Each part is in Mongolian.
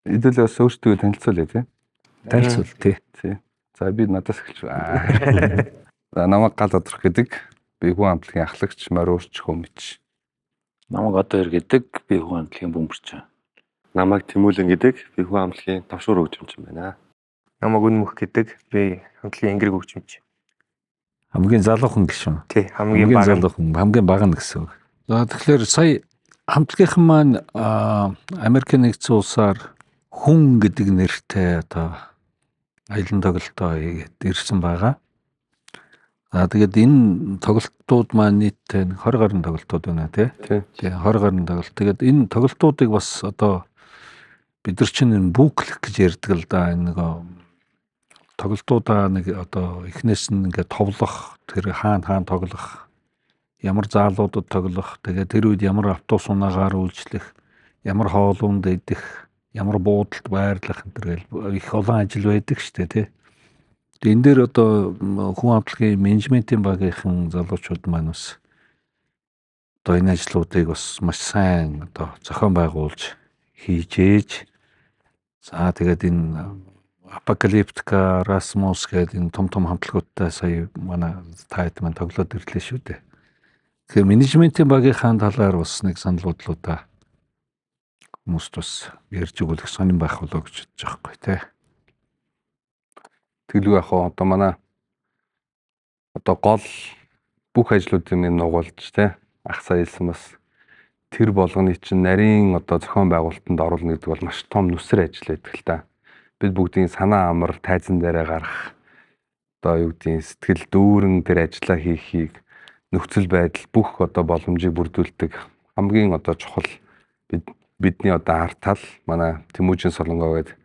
Хэдүүлээ бас өөртөө танилцуулъя тий. Танилцуул тий. За би надаас эхэлж байна. За намайг гал одрох гэдэг. Би хүн амтлагийн ахлагч Мориурч Хөмч. Намайг одоо ир гэдэг. Би хүн амтлагийн бөмбөрч. Намайг Тэмүүлэн гэдэг. Би хүн амтлагийн тавшуур хөгжимч юм байна. Намайг Үнмөх гэдэг. Би хамтлагийн энгэрэг хөгжимч. Хамгийн залуухан гишүүн. Тий, хамгийн залуухан, хамгийн бага нь гэсэн үг. За тэгэхээр сая хамтлагийнхан маань Америкийн нэгдсэн улсаар хүн гэдэг нэртэй одоо аялан тоглолтоо хийгээд ирсэн байгаа. За тэгээд энэ тоглолтууд маань нийтдээ 20 гаруй тоглолтууд байна тий. Тий. 20 гаруй тоглолт. Тэгээд энэ тоглолтуудыг бас одоо бид нар чинь бүклэх гэж ярьдаг л да. Энэ нөгөө тоглолтуудаа нэг одоо эхнээс нь ингээд товлох, тэр хаана тоглох, ямар заалуудад тоглох, тэгээд тэр үед ямар автобус унаагаар үйлчлэх, ямар хоолунд идэх, ямар буудалд байрлах энэ их олон ажил байдаг шүү дээ тий. Тэгээд энэ дээр одоо хүн амтлагийн менежментийн багийнхан залуучууд маань бас одоо энэ ажлуудыг бас маш сайн одоо зохион байгуулж хийж ээж. За тэгээд энэ Апокалиптика, Расмус гэдэг энэ том хамтлагуудтай сая манай таад маань тоглоод ирлээ шүү дээ. Тэгэхээр менежментийн багийнхаа талаар бас нэг санал бодлуудаа хүмүүст бас ярьж өгөх сонирн байх болоо гэж бодож байгаа байхгүй тий. Тэглүү яг одоо манай одоо гол бүх ажлуудын минь нугуулж тий. Ах сая хэлсэн бас тэр болгоны чинь нарийн одоо зохион байгуулалтанд оруулна гэдэг бол маш том нүсэр ажил байдаг л та. Бид бүгдийн санаа амар тайзан дээрээ гарах одоо юу гэдгийг сэтгэл дүүрэн тэр ажиллаа хийхийг нөхцөл байдал бүх одоо боломжийг бүрдүүлдэг хамгийн одоо чухал бидний одоо арт тал манай Тэмүүжин Солонгоо гэдэг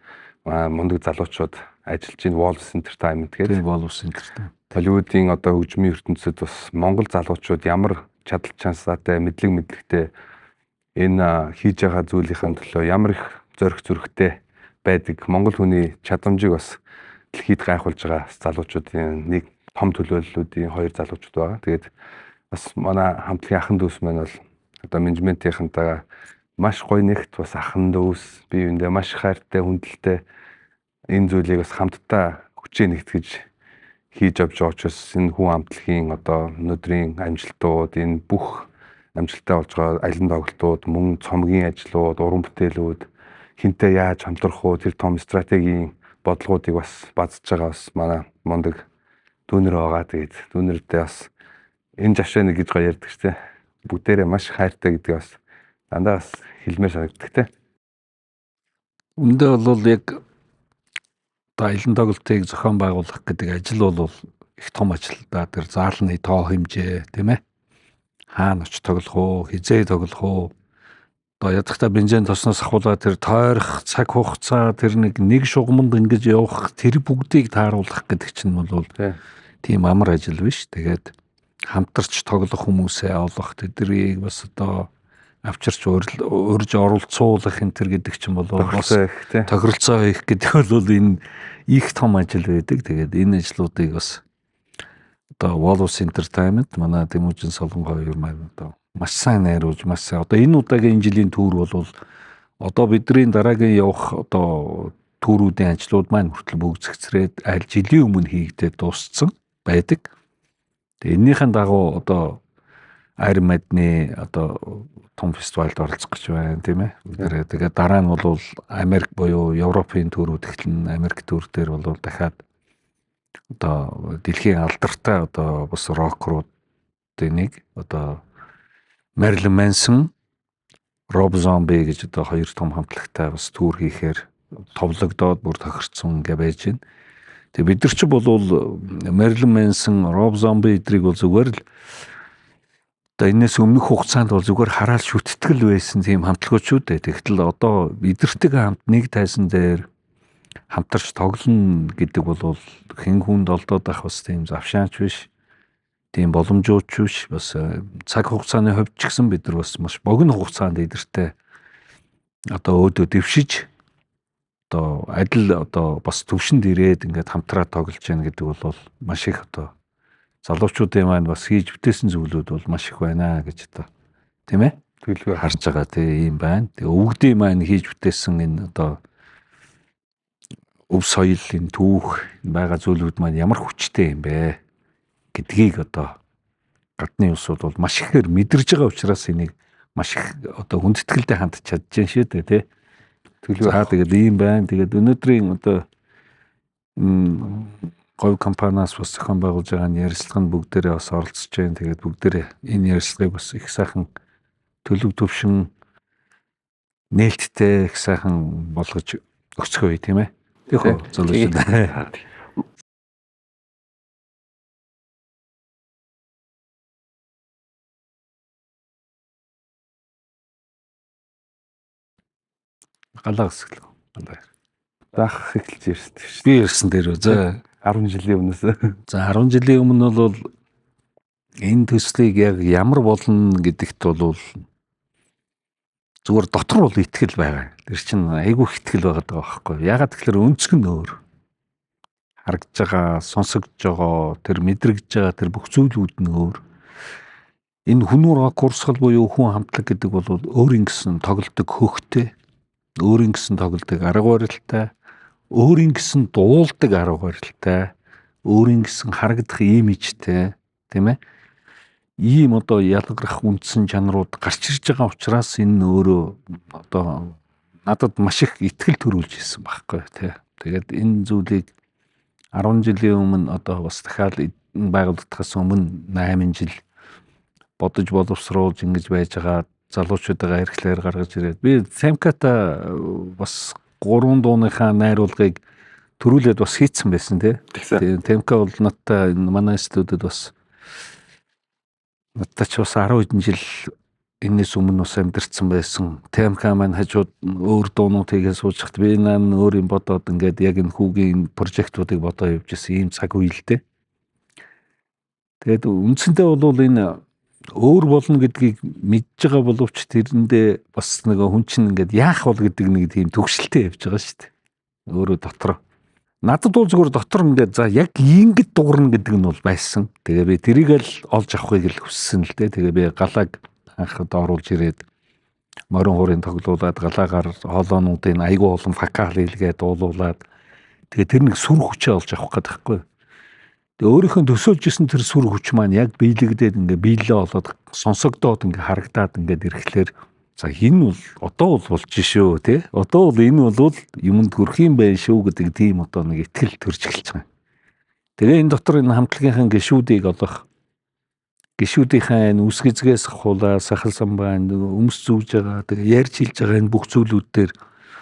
мундаг залуучууд ажиллаж ийн Wolves Entertainment гэдэг Wolves Entertainment. Холливуудын одоо хөгжмийн ертөнцид бас монгол залуучууд ямар чадал чансаатай мэдлэгтэй энэ хийж байгаа зүйлийнхэн төлөө ямар их зориг зүрхтэй байдаг монгол хүний чадамжийг бас дэлхийд гайхуулж байгаа залуучуудын нэг том төлөөллүүдийн хоёр залуучууд байгаа. Тэгээд бас манай хамтлагийн ахын дүүс маань бол одоо менежментийнхантайгаа маш гоё нэгт бас ахын дүүс бие биендээ маш хайртай хүндэлтэй энэ зүйлийг бас хамтдаа хүчээ нэгтгэж хийж авч байгаа учраас энэ хүн хамтлагийн одоо өнөөдрийн амжилтууд энэ бүх амжилттай болж байгаа аялан тоглолтууд мөн цомгийн ажлууд уран бүтээлүүд хинтээ яаж хамтрах уу тэр том стратегийн бодлогоодыг бас базж байгаа бас манай мундаг дүүнэр байгаа. Тэгээд дүүнэрдээ бас энэ жашааны гэж гоё ярьдаг ч тийм бүгдээрээ маш хайртай гэдэг бас дандаа бас хэлмээр санагддаг тийм. Үндэ бол яг аялан тоглолтыг зохион байгуулах гэдэг ажил бол их том ажил да. Тэр заалны тоо хэмжээ тийм ээ. Хаана оч тоглох уу, хизээ тоглох уу. Одоо ядахта бензин тосноос ахуулаад тэр тойрох цаг хугацаа тэр нэг шугамд ингэж явах тэр бүгдийг тааруулах гэдэг чинь бол тийм амар ажил биш. Тэгээд хамтарч тоглох хүмүүсээ олох тэднийг бас одоо авчирч урьж оролцуулах энэ төр гэдэг чинь бол бас тохиролцоо хийх гэдэг бол энэ их том ажил байдаг. Тэгээд энэ ажлуудыг бас одоо Wolves Entertainment манай Тэмүүжин Солонгоо хоёр маань одоо маш сайн найруулж маш сайн. Одоо энэ удаагийн жилийн түүр бол одоо бидний дараагийн явах одоо түүрүүдийн ажлууд маань хүртэл бүгд зэгцрээд аль жилийн өмнө хийгдээд дууссан байдаг. Тэгээ энэнийхэн дагуу одоо Iron Maiden-ийн одоо том фестивальд оролцох гэж байна тийм ээ. Тэгээд дараа нь бол Америк буюу Европын түүрүүд эхлэн Америк түүр дээр бол дахиад одоо дэлхийн алдартай одоо бас рокеруудын нэг одоо Marilyn Manson, Rob Zombie гэж одоо хоёр том хамтлагтай бас түүр хийхээр товлогдоод бүр тохирцсон ингээ байж байна. Тэгээ бид нар ч бол Marilyn Manson, Rob Zombie эдрийг бол зүгээр л одоо энэс өмнөх хугацаанд бол зүгээр хараал шүттгэл байсан тийм хамтлагууд дээ. Тэгтэл одоо бидэртэй хамт нэг тайзан дээр хамтарч тоглоно гэдэг бол хэн хүнд олдоод ах бас тийм завшаанч биш. Тийм боломжууд биш. Бас цаг хугацааны хувьд ч гэсэн бид нар бас маш богино хугацаанд эдэртэй одоо өөдөө дэвшиж одоо адил одоо бас төвшөнд ирээд ингээд хамтраа тоглож яана гэдэг бол маш их одоо залуучуудын маань бас хийж бүтээсэн зүйлүүд бол маш их байна гэж одоо тийм ээ Тэглгүй харж байгаа тийм байна. Тэгээ өвгдийн маань хийж бүтээсэн энэ одоо өв соёлын түүх байгаа зүйлүүд маань ямар хүчтэй юм бэ гэдгийг одоо гадны улсууд бол маш ихээр мэдэрж байгаа учраас энийг маш их одоо хүндэтгэлтэй хандж чадж байна шүү дээ тий. За тэгээд ийм байна. Тэгээд өнөөдрийн одоо говь компаниас бас зохион байгуулж байгаа ярилцлаганд бүгдээрээ бас оролцож байна. Тэгээд бүгдээрээ энэ ярилцлагыг бас их сайхан төлөв төвшин нээлттэй их сайхан болгож өгцгөөе тийм ээ. Тэг үү? Зөвлөж. Галаа гэсгэлээ. Заах эхэлж ирсэн шүү. Би ирсэн дээр за 10 жилийн өмнөөс. За 10 жилийн өмнө бол энэ төслийг яг ямар болно гэдэгт бол зүгээр дотор бол итгэл байгаа. Тэр чинь айгүй их итгэл байгаа даа байхгүй. Ягаад тэгэхээр өнцг нь өөр. Харагдж байгаа, сонсогдож байгаа, тэр мэдрэгдэж байгаа тэр бүх зүйлүүд нь өөр. Энэ хүнүүр курсгал буюу хүн хамтлаг гэдэг бол өөрийн гэсэн тоглодог хөхтэй, өөрийн гэсэн тоглодог арга барилтай, өөрийн гэсэн дуулдаг арга барилтай, өөрийн гэсэн харагдах имижтэй, тийм ээ. Ийм одоо ялгарх үндсэн чанарууд гарч ирж байгаа учраас энэ өөрөө одоо надад маш их ихтгэл төрүүлж ирсэн байхгүй тий. Тэгээд энэ зүйлийг 10 жилийн өмнө одоо бас дахиад байгуулагдахаас өмнө 8 жил бодож боловсруулж ингэж байж байгаа залуучуудаа эрхлээр гаргаж ирээд би Самката бас 3 дууныхаа найруулгыг төрүүлээд бас хийцэн байсан тий. Темка бол надтай манай студид бас надад ч бас 10 хэдэн жил энэс өмнө бас амьдэрсэн байсан. Темка маань хажууд өөр дуунууд хийгээ сууж хат би нaan өөр юм бодоод ингээд яг энэ хүүгийн прожектуудыг бодоо явж ирсэн ийм цаг үеэлтэй. Тэгээд үндсэндээ бол энэ өөр болно гэдгийг мэдж байгаа боловч тэрэндээ бас нэг хүн чинь ингээд яах бол гэдэг нэг тийм төгсөлтэй явж байгаа шүү дээ. Өөрөө дотор. Надад бол зүгээр дотор ингээд за яг ингэж дуурна гэдэг нь бол байсан. Тэгээ би тэрийг л олж авахыг л хүссэн л дээ. Тэгээ би галааг анхад оруулж ирээд морин хуурын тоглуулад галаагаар хоолоонуудын айгүй олон факал хийлгээд дуулуулад тэгээ тэр нэг сүр хүчээ олж авах гэдэг байхгүй. Тэгээ өөрийнхөө төсөөлж исэн тэр сүр хүч маань яг биелэгдээд ингээд биелээ болоод сонсогдоод ингээд харагдаад ингээд ирэхлээр за энэ бол одоо бол болж шүү тий. Одоо бол энэ бол юмд хүрх юм байна шүү гэдэг тийм одоо нэг итгэл төрж эхэлж байгаа. Тэгээ энэ дотор энэ хамтлагийнхаа гишүүдийг олох гишүүдийнхээ энэ үсгэзгээс хулаа сахал самбаа өмс зүүж байгаа тэгээ ярьж хэлж байгаа энэ бүх зүйлүүд дээр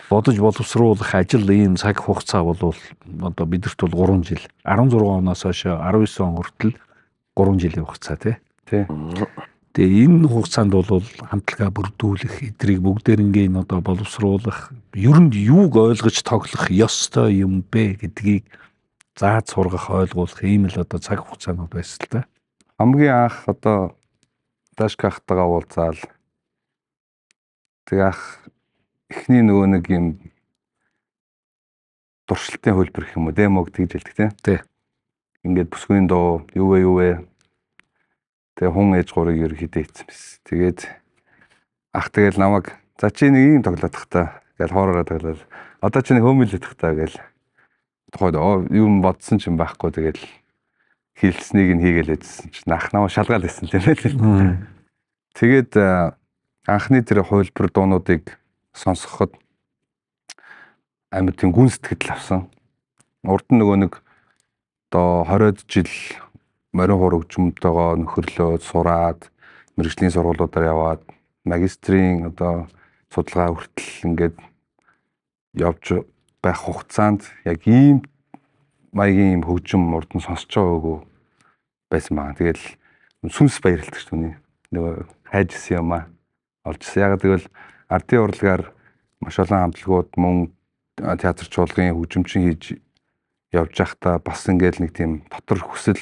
бодож боловсруулах ажил ийм цаг хугацаа бол одоо бидэрт бол 3 жил 16 оноос хойш 19 он хүртэл 3 жилийн хугацаа тий. Тэгээ энэ хугацаанд бол хамтлагаа бүрдүүлэх эдрийг бүгдээрингийн одоо боловсруулах ерөнд юуг ойлгож тоглох ёстой юм бэ гэдгийг зааж сургах ойлгуулах ийм л одоо цаг хугацаанууд байсан л да. Хамгийн анх одоо Дашкахтайгаа уулзаал. Тэгээ ах эхний нөгөө нэг юм туршилтын хөлбөр гэх юм уу демог тэгж хэлдэг тий. Ингээд бүсгүйн доо юу вэ? Тэгээ хүн ээж гурыг ерөөхдөө ийцсэн байсан. Тэгээд ах тэгэл намайг за чи нэг юм тоглоодох та гэж хоороо тоглоод одоо чи нэг хөмөлөх та гэж тухайд юм бодсон ч юм байхгүй тэгэл хэлснийг нь хийгээл хэвчсэн чинь ах намайг шалгаал байсан тийм ээ. Тэгээд анхны тэр хувилбар дуунуудыг сонсоход амар тийм гүн сэтгэл авсан. Урд нь нөгөө нэг одоо 20-од жил морин хуур хөгжмөнтэйгоо нөхөрлөөд сураад мэргэжлийн сургуулиудаар яваад магистрийн одоо судалгаа хүртэл ингээд явж байх хугацаанд яг ийм маягийн хөгжим урд нь сонсож байгаагүй байсан байна. Тэгэл сүнс баярлалтай шүү дээ. Нөгөө хайжсэн юм аа. Олжсэн. Яг тэгвэл ардын урлагаар маш олон хамтлагууд мөн театр чуулгын хөгжимчин хийж явж байхдаа бас ингээд нэг тийм дотор хүсэл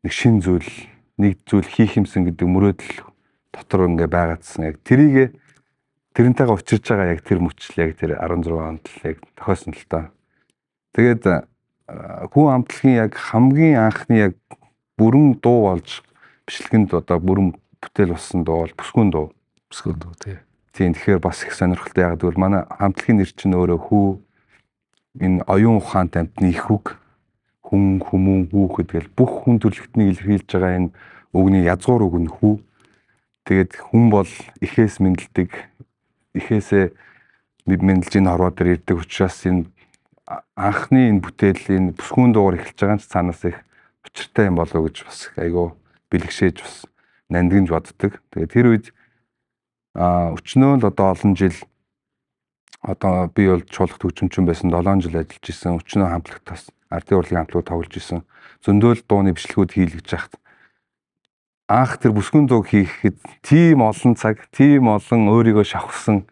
нэг шин зүйл нэг зүйл хийх юмсан гэдэг мөрөөдөл дотор ингээ байгаадсан. Яг тэрнтэйгээ учирж байгаа яг тэр мөчл яг тэр 16 онд л яг тохиосон л та. Тэгээд хүн хамтлагийн яг хамгийн анхны яг бүрэн дуу болж бичлэгэнд одоо бүрэн бүтээл болсон дуу бол бүсгүйн дуу тий. Тийм тэгэхээр бас их сонирхолтой яг гэвэл манай хамтлагийн нэр чинь өөрөө хүү энэ оюун ухаант амьтны их үг хүн хүмүүн хүүхэд гэл бүх хүн төрөлхтнийг илэрхийлж байгаа энэ үгний язгуур үг нь хүү. Тэгээд хүн бол ихээс мэдлдэг, ихээсээ мэдлж энэ хорвоо дээр ирдэг учраас энэ анхны энэ бүтээл энэ бүсгүүн дуугар эхэлж байгаа ч цаанаас их учиртай юм болоо гэж бас айгүй бэлгшээж бас нандинж боддог. Тэгээд тэр үед өчнөө л одоо олон жил одоо би бол чуулгад хөгжимчин байсан 7 жил ажиллаж исэн. Өчнөө хамтлагтаас ардын урлагийн хамтлагууд тоглож исэн. Зөндөөл дууны бичлэгүүд хийлгэж байхад анх тэр бүсгүүн дууг хийхэд тийм олон цаг, тийм олон өөрийгөө шавхсан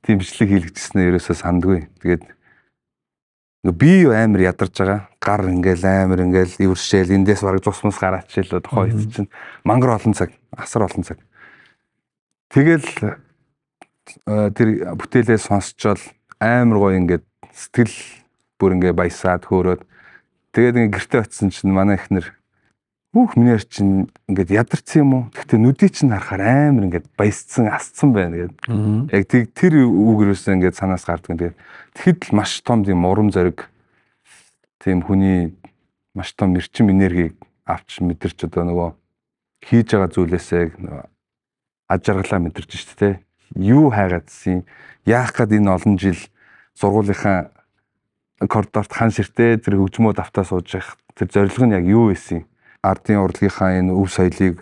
тийм бичлэг хийлгэжсэн ерөөсөө сандгүй. Тэгээд би амар ядарч байгаа. Гар ингээл амар ингээл ивэршээл эндээс бараг цусмас гараачаал тухай чинь мангар олон цаг, асар олон цаг. Тэгэл тэр бүтээлээ сонсчоод амар гоё ингээд сэтгэл бүр ингээ баясаад хөөрөөд тэгээд ингээ гэртээ очисон чинь манай эхнэр миний чинь ингээд ядарсан юм уу? Гэхдээ нүдий чинь харахаар амар ингээд баясцсан, асцсан байна гэдэг. Яг тэр үгээрээс ингээд санаас гардаг. Тэгээд тэгэхэд л маш том тийм урам зориг тийм хүний маш том эрчим энергийг авч мэдэрч одоо нөгөө хийж байгаа зүйлээсээ аж аргалаа мэдэрч шүү дээ. Юу хайгаадсэн, яах гээд энэ олон жил сургуулийнхаа коридорт хан ширтээ тэр хөгжмөө давтаа сууж явах тэр зорилго нь яг юу байсан? Ардын урлагийнхаа энэ өв соёлыг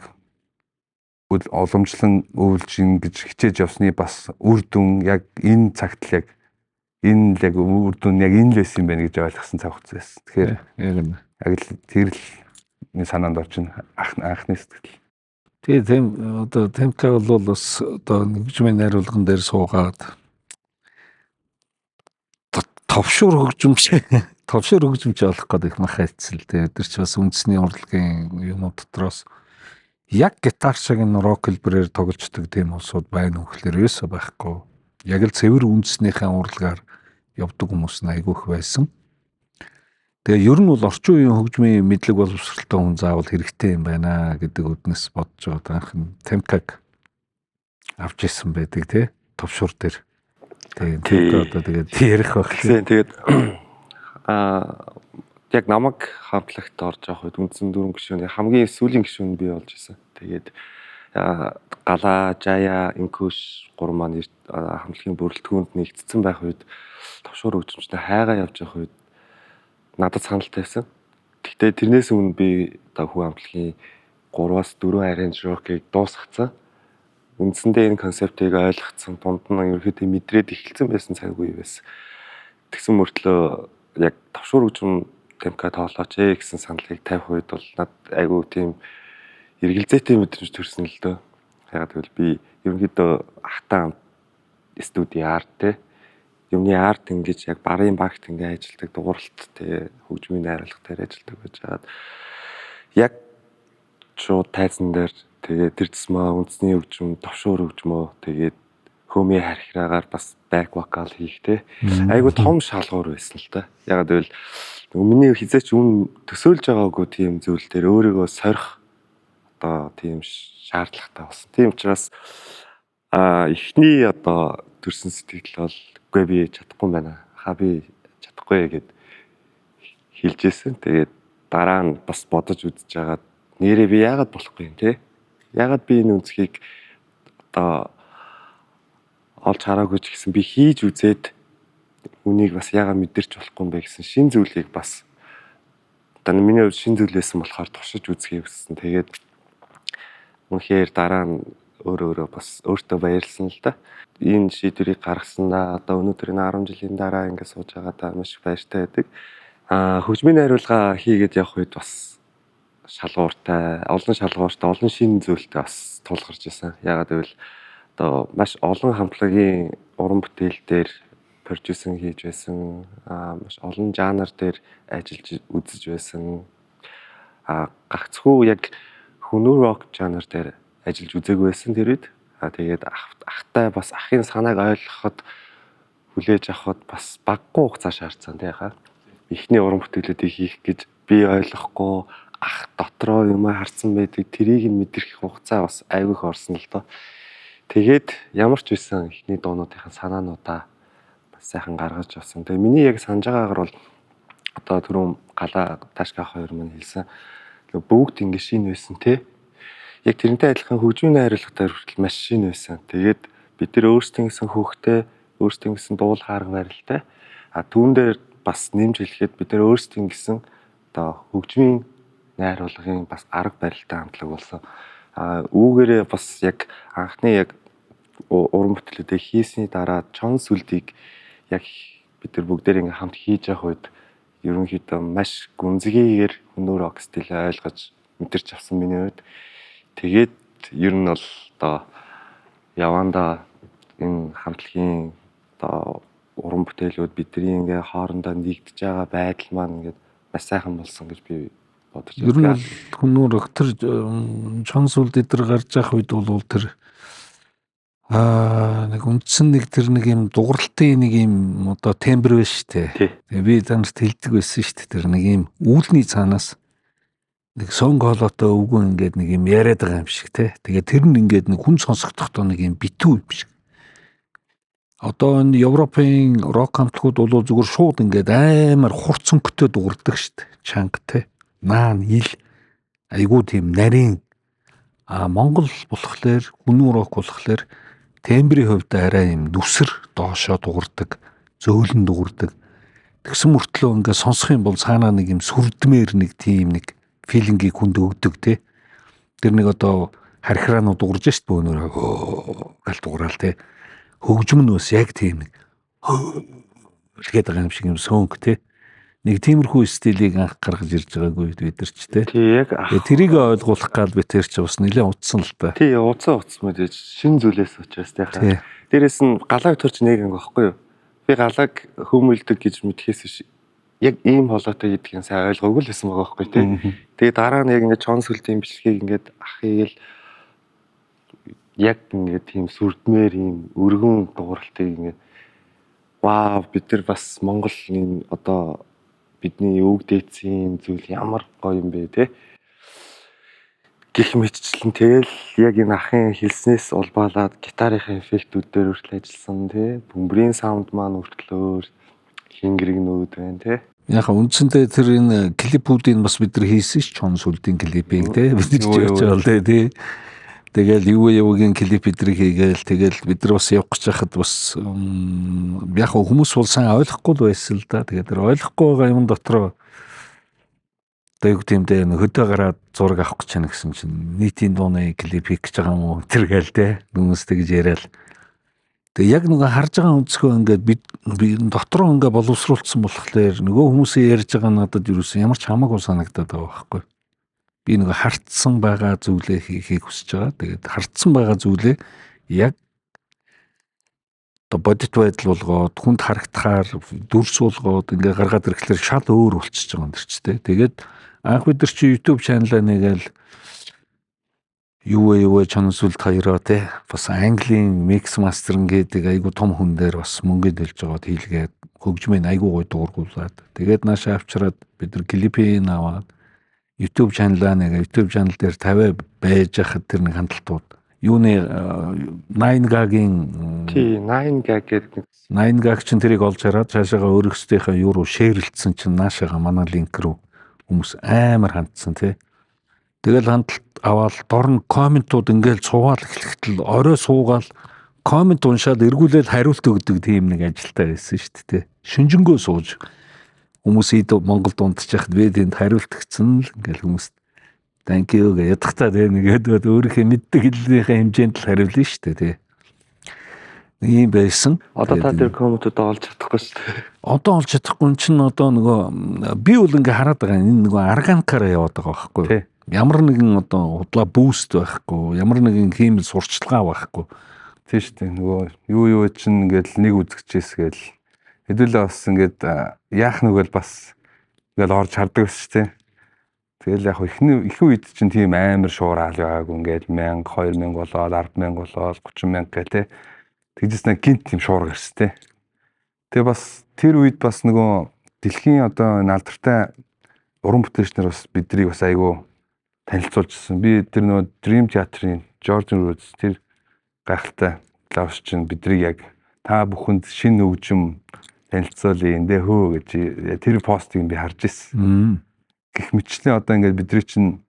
уламжлан өвлж ингэж хичээж явсны бас үр дүн яг энэ цагт л яг энэ л яг үр дүн яг энэ л байсан юм байна гэж ойлгосон цаг хугацаа байсан. Тэгэхээр яг л тэр л санаанд орчин анхны сэтгэл. Тэгээ тийм одоо темка бол бас одоо хөгжмийн найруулган дээр суугаад товшуур хөгжимч олох гэдэг их мах хайцсан л дээ. Тэр ч бас үндэсний урлагийн юмуд дотроос яг гитар шиг энэ рок хэлбэрээр тоглождаг тийм улсууд байна уу гэхээр ерөөсөө байхгүй. Яг л цэвэр үндэснийхээ урлагаар явдаг хүмүүс айгүйх байсан. Тэгээ ер нь бол орчин үеийн хөгжмийн мэдлэг боловсралтай хүн заавал хэрэгтэй юм байна гэдэг үднэс бодож байгаа анх темкаг авч исэн байдаг тий товшуур дээр. Тэгээд одоо тэгээд ярих байх. Тэгээд яг намайг хамтлагт орж авах үед үндсэн дөрвөн гишүүн хамгийн сүүлийн гишүүн би болж исэн. Тэгээд Галаа, Жая, Инкүш гурван маань хамтлагийн бүрэлдэхүүнд нэгдсэн байх үед товшуур хөгжимчтэй хайгаа явж явах үед надад саналтай байсан. Гэхдээ тэрнээс өмнө би одоо хүү хамтлагийн 3-4 аранжировкийг дуусгацсан. Үндсэндээ энэ концептыг ойлгоцсон, дунд нь ерөөхдөө мэдрээд эхэлсэн байсан цаг үе байсан. Тэгсэн мөртлөө яг товшуур хөгжим темка тоглооч гэсэн саналыг тавих үед бол над айгүй тийм эргэлзээтэй мэдрэмж төрсөн л дөө. Ягаад гэвэл би ерөнхийдөө ахтаа студийн арт те юмны арт ингэж яг барын багт ингэ ажилладаг дууралт те хөгжмийн найруулга дээр ажилладаг байж хаад яг шууд тайзан дээр тэгээ тэр тусмаа үндэсний хөгжим, товшуур хөгжмөө тэгээд хөмийн хархираагаар бас бэк вокал хийх те айгу том шалгуур байсан л та. Ягаад гэвэл өмнө хизээч төсөөлж байгаагүй тийм зүйл дээр өөрийгөө сорих одоо тийм шаардлагатай болсон. Тийм учраас эхний одоо төрсэн сэтгэл бол үгүй би чадахгүй байна. Би чадахгүй гэд хэлжсэн. Тэгээд дараа нь бас бодож үзэж хагаад нэрээ би яагаад болохгүй юм те? Яагаад би энэ үнцгийг одоо олж хараагүй ч гэсэн би хийж үзээд үнийг бас яагаад мэдэрч болохгүй юм бэ гэсэн шин зүйлийг бас одоо миний хувьд шин зүйл байсан болохоор туршиж үзье гэсэн. Тэгээд үнэхээр дараа нь өөрөө бас өөртөө баярлсан л да. Энэ шийдвэрийг гаргаснаа одоо өнөөдрийн 10 жилийн дараа ингэ сууж байгаадаа маш баяртай байдаг. Хөгжмийн найруулга хийгээд явах үед бас шалгууртай, олон шинэ зүйлтэй бас тулгарч ирсэн. Ягаад гэвэл одоо маш олон хамтлагийн уран бүтээл дээр продюсинг хийж байсан, маш олон жанр дээр ажиллаж үзэж байсан. Гагцхүү яг хөнөө рок жанр дээр ажиллаж үзээгүй байсан тэр үед. Тэгээд ахтай бас ахын санааг ойлгоход хүлээж авахд бас баггүй хугацаа шаардсан тий хаа. Эхний уран бүтээлүүдийг хийх гэж би ойлгохгүй ах дотроо юм харсан байдаг тэрийг нь мэдрэх хугацаа бас айгүйх орсон л доо. Тэгээд ямар ч байсан эхний дуунуудынхаа санаануудаа бас сайхан гаргаж авсан. Тэгээ миний яг санаж байгаагаар бол одоо түрүүн галаа Ташка хоёр маань хэлсэн. Бүгд ингэ шин байсан те. Яг тэрнтэй адилхан хөгжмийн хариулгатай хүртэл маш шин байсан. Тэгээд бид нар өөрсдийн гэсэн хөвгтэй, өөрсдийн гэсэн дуул хаарга барилтай. Түүн дээр бас нэмж хэлэхэд бид нар өөрсдийн гэсэн одоо хөгжмийн найруулгын бас арга барилтай хамтлаг болсон. Үүгээрээ бас яг анхны яг уран бүтээлүүдээ хийсний дараа чон сүлдийг яг бид нар бүгдээр ингээм хамт хийж явах үед ерөнхийдөө маш гүнзгийгээр өнөр рок стилээ ойлгож мэдэрч авсан миний хувьд. Тэгээд ер нь бол одоо явандаа энэ хамтлагийн одоо уран бүтээлүүд бидний ингээ хоорондоо нэгдэж байгаа байдал маань ингээд маш сайхан болсон гэж би бодож байна. Ер нь бол хүнүүр тэр чон сүлд дээр гарч явах үед бол тэр нэг үндсэн нэг тэр нэг юм дууралтын нэг юм одоо тембр биш шүү дээ. Тэгээ би танарт хэлдэг байсан шүү дээ. Тэр нэг юм үүлний цаанаас нэг сонг хоолойтой өвгөн ингээд нэг юм яриад байгаа юм шиг те. Тэгээ тэр нь ингээд нэг хүн сонсогдохдоо нэг юм битүү юм шиг. Одоо энэ Европын рок хамтлагууд бол зүгээр шууд ингээд амар хурцөнгөтэй дуурдаг шүү дээ. Чанга те. Наан ил айгуу тийм нарийн Монгол болохоор хүнүүр рок болохоор тембрийн хувьд арай юм нүсэр доошоо дуурдаг, зөөлөн дуурдаг. Тэгсэн мөртлөө ингээд сонсох юм бол цаанаа нэг юм сүрдмээр нэг тийм нэг филингийг хүнд өгдөг те. Тэр нэг одоо хархираанууд дуурж шít бөөнөр гал дуурал те. Хөгжим нь бас яг тийм нэг хэлгээд байгаа юм шиг юм сөнг те. Нэг тиймэрхүү стилийг анх гаргаж ирж байгаагүй бид нар ч те. Тий яг тэрийг ойлгуулах гал би тэр ч бас нэлээд утсан л та. тий уцаа мэдээж шин зүйлээс учраас те. Дээрээс нь галааг төрч нэг анги байхгүй юу? Би галааг хүмүүлдэг гэж мэдхээс биш. Яг ийм холоотой гэдгийг сайн ойлгоогүй л байсан байгаа байхгүй тий. Тэгээ дараа нь яг ингээд чон сүлдийн бичлэгийг ингээд ахыг л яг ингээд тийм сүрдмээр ийм өргөн дууралтыг ингээд вау бид нар бас Монгол энэ одоо бидний өвөг дээдсийн зүйл ямар гоё юм бэ те. Гэх мэтчлэн тэгэл яг энэ ахын хэлснээс улбаалаад гитарын эффектүүд дээр хүртэл ажилласан те. Бөмбөрийн саунд маань хүртлөөр хингэрэгнүүд байна те. Яг үндсэндээ тэр энэ клипүүдийг бас бид нар хийсэн ш чон сүлдийн клипийг те. Бид нар ч явж байгаа л те. Тэгэл юу клип бидрийг хийгээл тэгэл бид нар бас явах гэж хахад бас яг хүмүүс бол сайн ойлгохгүй л байсан л да. Тэгээд тэр ойлгохгүй байгаа юм дотроо одоо юу гэмдэ хөдөө гараад зураг авах гэж байна гэсэн чинь нийтийн дууны клип хийх гэж байгаа юм уу тэр гээл те. Хүмүүс тэгж яриад тэгээ яг нөгөө харж байгаа өнцгөө ингээд бид дотроо ингээд боловсруулсан болохоор нөгөө хүмүүсийн ярьж байгаа надад юусэн ямар ч хамаагүй санагдаад байгаа байхгүй. Би нөгөө хартсан байгаа зүйлээ хийхийг хүсэж байгаа. Тэгээд хартсан байгаа зүйлээ яг одоо бодит байдал болгоод хүнд харагдахаар дүрс болгоод ингээ гаргаад ирэхлээр шал өөр болчихж байгаа юм дэрч тэ. Тэгээд анх бид нар чи YouTube channel-аа нэгээл юу чон сүлд хоёроо те бас английн микс мастеринг гэдэг айгу том хүн дээр бас мөнгө дэлж байгаад хийлгээд хөгжмийн айгу гой дуургуулад тэгээд наашаа авчираад бид нар клипийг аваад YouTube channel-аа нэг YouTube channel дээр 50 байж хахад тэр нэг хандлтууд юуны 9gag-ийн тий 9gag гэдэг 9gag чинь тэрийг олж хараад цаашаага өөрөөсдийнхээ юу руу шеэрлэлсэн чинь наашаага манай линк рүү хүмүүс амар хандсан те. Тэгэл хандлт аваад дор нь комментууд ингээл цуугаал эхлэхдээ орой суугаал коммент уншаад эргүүлээд хариулт өгдөг тийм нэг ажилтаа байсан шүү дээ. Шинжэнгөө сууж хүмүүсийн Монголд унтчих хад би тэнд хариулт өгсөн л ингээл хүмүүс thank you гэж ядахтаа тэгээд өөрийнхөө мэддэг хэлнийхээ хэмжээнд л хариулна шүү дээ. Ийм байсан. Одоо та тэр комментууд олж чадахгүй шүү дээ. Одоо олж чадахгүй чинь одоо нөгөө би бол ингээ хараад байгаа энэ нөгөө органикаараа яваад байгаа байхгүй юу? Ямар нэгэн одоо худлаа буст байхгүй, ямар нэгэн хиймэл сурчлагаа байхгүй. Тийм шүү дээ. Нөгөө юу чинь ингээл нэг үзэгчээс гээл хэдүүлээ бас ингээд яах нүгэл бас ингээл орж хардаг шүү дээ. Тэгэл яг их үед чинь тийм амар шуурал байгаагүй ингээд 1000 2000 болоод 100000 болоод 30000 гэ тэ. Тэгжсэн нэг гинт тийм шуурга шүү дээ. Тэгээ бас тэр үед бас нөгөө дэлхийн одоо алдартай уран бүтээлчнэр бас биднийг бас айгүй танилцуулжсэн. Би тэр нөгөө Dream театрын George Rose тэр гайхалтай клавш чинь биднийг яг та бүхэнд шинэ хөгжим танилцуулъя эндээ хөө гэж тэр постыг би харж ирсэн. Гэх мэтчлэн одоо ингээд бидний чинь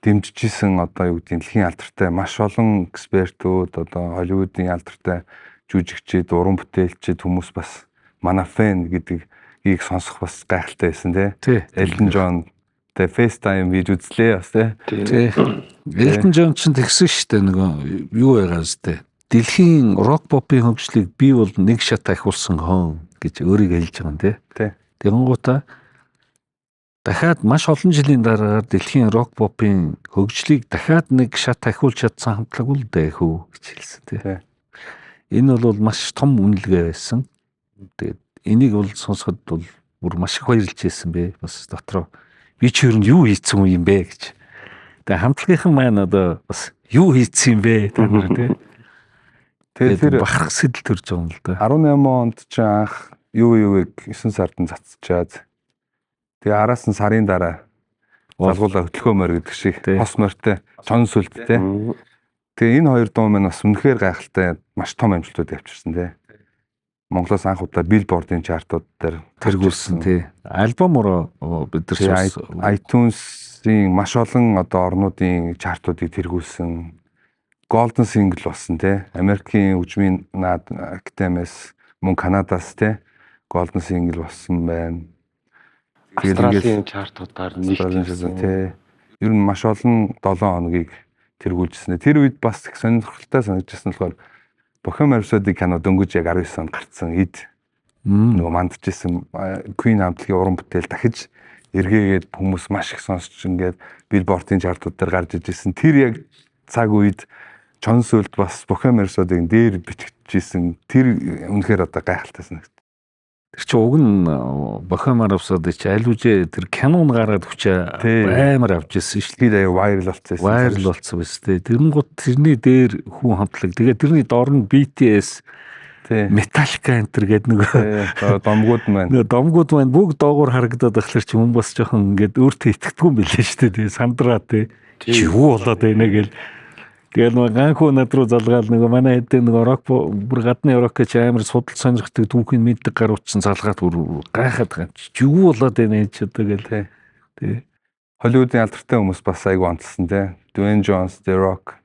дэмжижсэн одоо юу гэдгийг дэлхийн алдартай маш олон экспертүүд одоо Холливуудын алдартай жүжигчид, уран бүтээлчид хүмүүс бас манай фэн гэдгийг сонсох бас гайхалтай байсан тий. Элтон Джон тэ FaceTime видео үзлээ бас тий. Элтон Джон ч тэгсэн шүү дээ нөгөө юу байгаас тий. Дэлхийн рок попын хөгжлийг би бол нэг шат ахиулсан хон гэж өөрийг хэлж байгаа юм тий. Тэгэнгუута дахиад маш олон жилийн дараагаар дэлхийн рок попын хөгжлийг дахиад нэг шат ахиулж чадсан хамтлаг бол дэх үү гэж хэлсэн тий. Энэ бол маш том үнэлгээ байсан. Тэгээд энийг бол сонсоход бол бүр маш их баярлж байсан бэ. Бас дотроо би ч юу хийцэн юм бэ гэж. Тэгээд хамтлагийнхан маань одоо бас юу хийцэн юм бэ та нар тий. Тэгээд бахарх сэтэл төрж байгаа юм л да. 18 онд ч анх юуг 9 сард нь цацчаад тэгээ араас нь сарын дараа залгуулаа хөтлөхөөмөр гэдэг шиг хос морьтой чон сүлдтэй. Тэгээ энэ хоёр дуу маань бас үнэхээр гайхалтай маш том амжилтууд явьчихсан тий. Монголоос анх удаа Billboard-ын чартууд дээр тэргүүлсэн тий. Альбомоор бид нар iTunes-ийн маш олон одоо орнуудын чартуудыг тэргүүлсэн. Golden Single болсон тий. Америкийн хөгжмийн наад Академиас мөн Канадаас тий Golden Single болсон байна. Австралийн чартуудаар нэгтгэсэн тий. Ер нь маш олон 7 хоногийг тэргүүлжсэн. Тэр үед бас их сонирхолтой санагдчихсан болохоор Bohemian Rhapsody кино дөнгөж яг 19 онд гарцсан эд нөгөө мандчихсан Queen хамтлагийн уран бүтээл дахиж эргээгээд хүмүүс маш их сонсч ингээд Billboard-ын чартууд дээр гарч ижсэн. Тэр яг цаг үед чон сүлд бас Bohemian Rhapsody-г дээр биччихсэн. Тэр үнэхээр одоо гайхалтай санагд. Тэр чи уг нь Bohemian Rhapsody чи аль үжээ тэр кинон гараад хүчээ амар авч ирсэн шүү дээ. Тэгээ viral болчихсон. Viral болчихсон биз дээ. Тэрэнгуут тэрний дээр хүн хамтлаг. Тэгээ тэрний доор нь BTS Metallica энэ гэдэг нөгөө домгууд маань. Нөгөө домгууд маань бүгд доогуур харагдаад байхлаар чи хүн бас жоохон ингээд өөртөө итгэдэггүй юм билээ шүү дээ. Сандраа тий. Чи юу болоод байна гэл. Тэгээд нөгөө ганхуу над руу залгаал нөгөө манай хэдэн нөгөө рок бүр гадны рок гэж амар судал сонирхдаг түүхийн мэддэг гаруучсан залгаад бүр гайхаад байгаа. Чи юу болоод байна ч одоо гэл тий. Холливуудын алдартай хүмүүс бас айгу онцлсан тий. Dwayne Jones, The Rock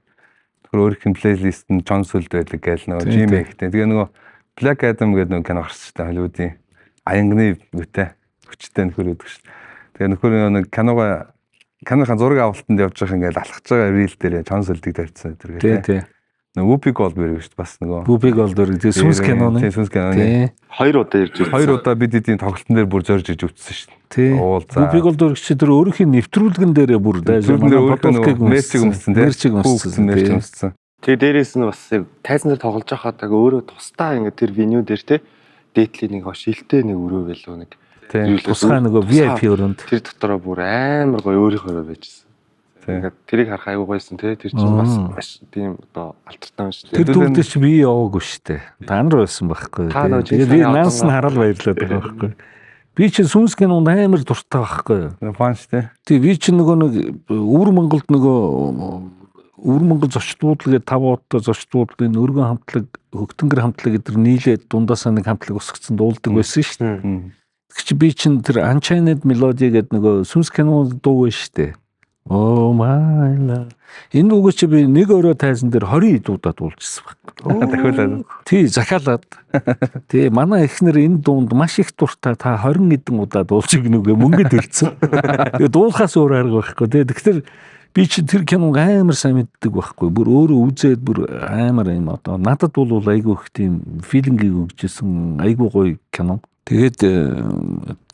тэр өөрийнх нь плейлист нь John Sult байдаг гээл нөгөө Jimmy ихтэй. Тэгээ нөгөө Black Adam гэдэг нөгөө кино гарч та Холливуудын аянгны үтэй хүчтэй нөхөр өгдөг шүү. Тэгээ нөхөр нэг киногийн зураг авалтанд явж байгаа ингээд алхаж байгаа рил дээр John Sult-ийг тавьчихсан тэр гээл тий. Нөгөө Whoopi Goldberg шүү бас нөгөө Whoopi Goldberg тий сүнс киноны. Тий сүнс киноны. 2 удаа ирж үзсэн. 2 удаа бид эдийн тоглолтын дээр бүр зорж иж үзсэн шүү. Тий. Whoopi Goldberg чи тэр өөрийнх нь нэвтрүүлгэн дээрээ бүр подкастыг өмссөн. Тэгээ дээрээс нь бас тайзан дээр тоглож байхад өөрөө тусдаа ингээд тэр веню дээр те дээдлийн нэг шилтэй нэг өрөө байлуу нэг тусгай нөгөө VIP өрөөнд тэр дотороо бүр амар гоё өөрийнхөө байжсэн. Тэгээд тэрийг харах айгуу гойсон те тэр чинь бас маш тийм одоо алтартай юм шүү дээ. Тэр дүүрдээ чи би яваагүй шүү дээ. Та нар байсан байхгүй. Тэгээд би наанс нь хараад баярлаад байгаа байхгүй. Би чи сүнс кинонд амар дуртай байхгүй. Фан шүү дээ. Тэг би чи нөгөө нэг өвөр Монголд нөгөө өвөр Монгол зочдлууд гээд 5 удаа зочдлуудын өргөн хамтлаг хөгтөнгөр хамтлаг гэдэр нийлээд дундаасаа нэг хамтлаг усгцсан дуулдаг байсан шүү дээ. Тэг чи би чин тэр Unchained Melody гэдэг нөгөө сүнс кинонд дуу байна шүү дээ. Oh my love. Энэ үгээ чи би нэг өрөө тайзан дээр 20 дуудаад уулжсан баг. Дахиулаад. Тий, захиалаад. Тий, манай эхнэр энэ дуунд маш их дуртай. Та 20 эдэн удаад уулзыг нүгэ мөнгөд ирсэн. Тэгээ дуулахаас өөр арга байхгүй. Тэгэхээр би чи тэр киног амар сайн мэддэг байхгүй. Бүр өөрөө үзээд бүр амар юм одоо надад бол айгүй их тийм филингийг өгчээсэн айгүй гоё кино. Тэгээд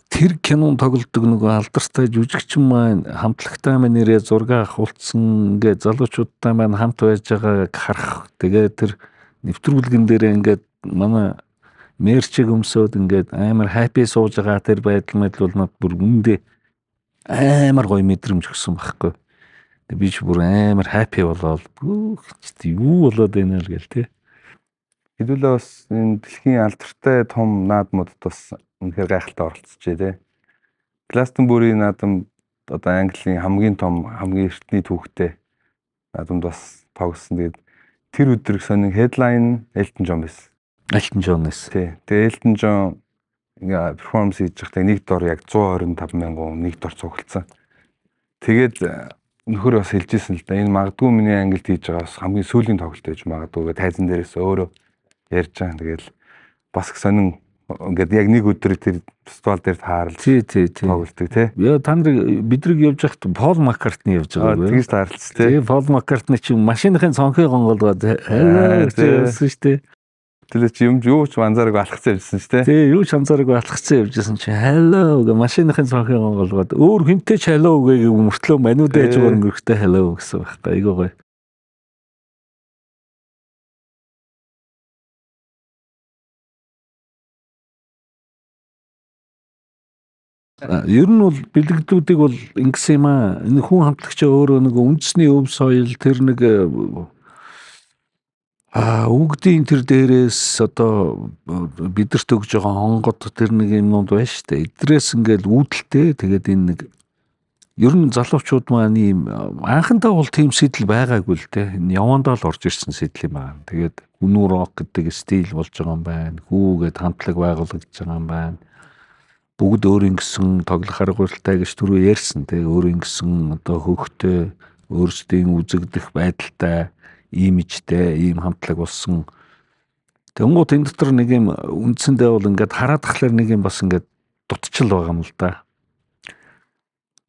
тэр кинон тоглодог нөгөө алдартай жүжигчин маань хамтлагтай маань нэрээ зураг авахулцсан ингээд залуучуудтай маань хамт байж байгааг харах. Тэгээд тэр нэвтрүүлгэн дээр ингээд манай мерчиг өмсөөд ингээд амар хаппи сууж байгаа тэр байдал бол над бүр үндэ амар гоё мэдрэмж өгсөн байхгүй. Тэгээд би ч бүр амар хаппи болоод юу болоод байна л гээл те. Хэдүүлээ бас энэ дэлхийн алдартай том наадмуудад бас үнэхээр гайхалтай оролцчихжээ тий. Glastonbury наадам одоо Английн хамгийн том хамгийн эртний түүхтэй наадамд бас тоглосон. Тэгээд тэр өдрийг сонин headline Elton John байсан. Элтон Джонээс. Тий. Тэгээ Элтон Джон ингээ перформанс хийж байхдаа нэг дор яг 125 мянган нэг дор цугласан. Тэгээд нөхөр бас хэлжсэн л да. Энэ магадгүй миний ангилд хийж байгаа бас хамгийн сүүлийн тоглолт байж магадгүй тайзан дээрээс өөрөө ярьж байгаа. Тэгэл бас сонин ингээд яг нэг өдөр тэр фестивал дээр таарл Тий. тоглолтыг тий. Яа та нар бидрэг явж байхад Пол Маккартни явж байгаа Тэгж таарлц тий. тий. Пол Маккартни чи машиныхын цонхыг гонгоолгоод явсан шүү дээ. Тэр чи юу ч анзаараг алхацсан явсан шүү дээ. Тий, юу ч анзаараагүй алхацсан явжсэн чи hello гэ машиныхын цонхыг гонгоолгоод өөр хинтэй ч hello гээ мөртлөө манууд ээж байгаа өнгөрөхтэй hello гэсэн байхгүй. Айгуу гоё. Ер нь бол бэлэгдлүүдийг бол ингэсэн юм аа. Энэ хүн хамтлагч өөрөө нэг үндэсний өв соёл тэр нэг үгдийн тэр дээрээс одоо бидэрт өгж байгаа хонгод тэр нэг юмнууд байна шүү дээ. Эдрээс ингээл үүдэлтэй тэгээд энэ нэг ер нь залуучууд маань ийм анхандаа бол тийм сэтэл байгаагүй л дээ. Энэ явандаа л орж ирсэн сэтэл юм аа. Тэгээд үнүү рок гэдэг стил болж байгаа юм байна. Хүүгээд хамтлаг байгуулагдж байгаа юм байна. Бүгд өөрийн гэсэн тоглох арга барилтай гэж түрүү ярьсан. Тэгээ өөрийн гэсэн одоо хөвгтэй өөрсдийн үзэгдэх байдалтай имижтэй ийм хамтлаг болсон. Тэнгуут энэ дотор нэг юм үндсэндээ бол ингээд хараад тахлаар нэг юм бас ингээд дутчил байгаа юм л да.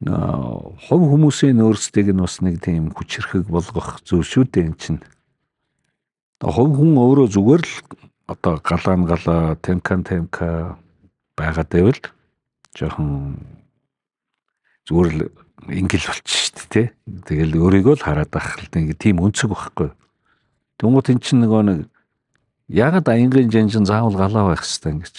Хов хүмүүсийн өөрсдийг нь бас нэг тийм хүчрхэг болгох зүйл шүү дээ эн чинь. Хов хүн өөрөө зүгээр л одоо галаа темка байгаад байвал жоохон зүгээр л ингээл болчих шүү дээ тий. Тэгэл өөрийгөө л хараад ах л нэг тийм өнцөг байхгүй. Тэнгуут эн чинь нөгөө нэг ягаад аянгын жанжин заавал галаа байх хэвээр ингэж.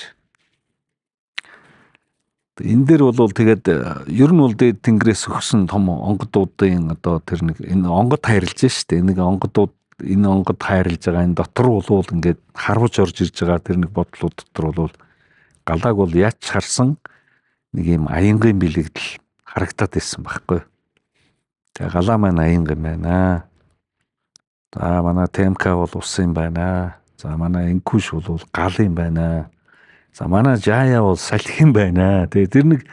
Энэ дээр бол тэгээд ер нь бол дээд тэнгэрээс өгсөн том онгодуудын одоо тэр нэг энэ онгод хайрлж штэ. Нэг онгодууд энэ онгод хайрлж байгаа энэ дотор бол ингээд харваж орж ирж байгаа тэр нэг бодлууд дотор бол галааг бол яач харсан нэг юм аянгын бэлэгдэл харагдаад байсан байхгүй. Тэгээ галаа маань аянга юм байна. За манай темка бол ус юм байна. За манай инкуш бол гал юм байна. За манай жая бол салхи юм байна. Тэгээ тэр нэг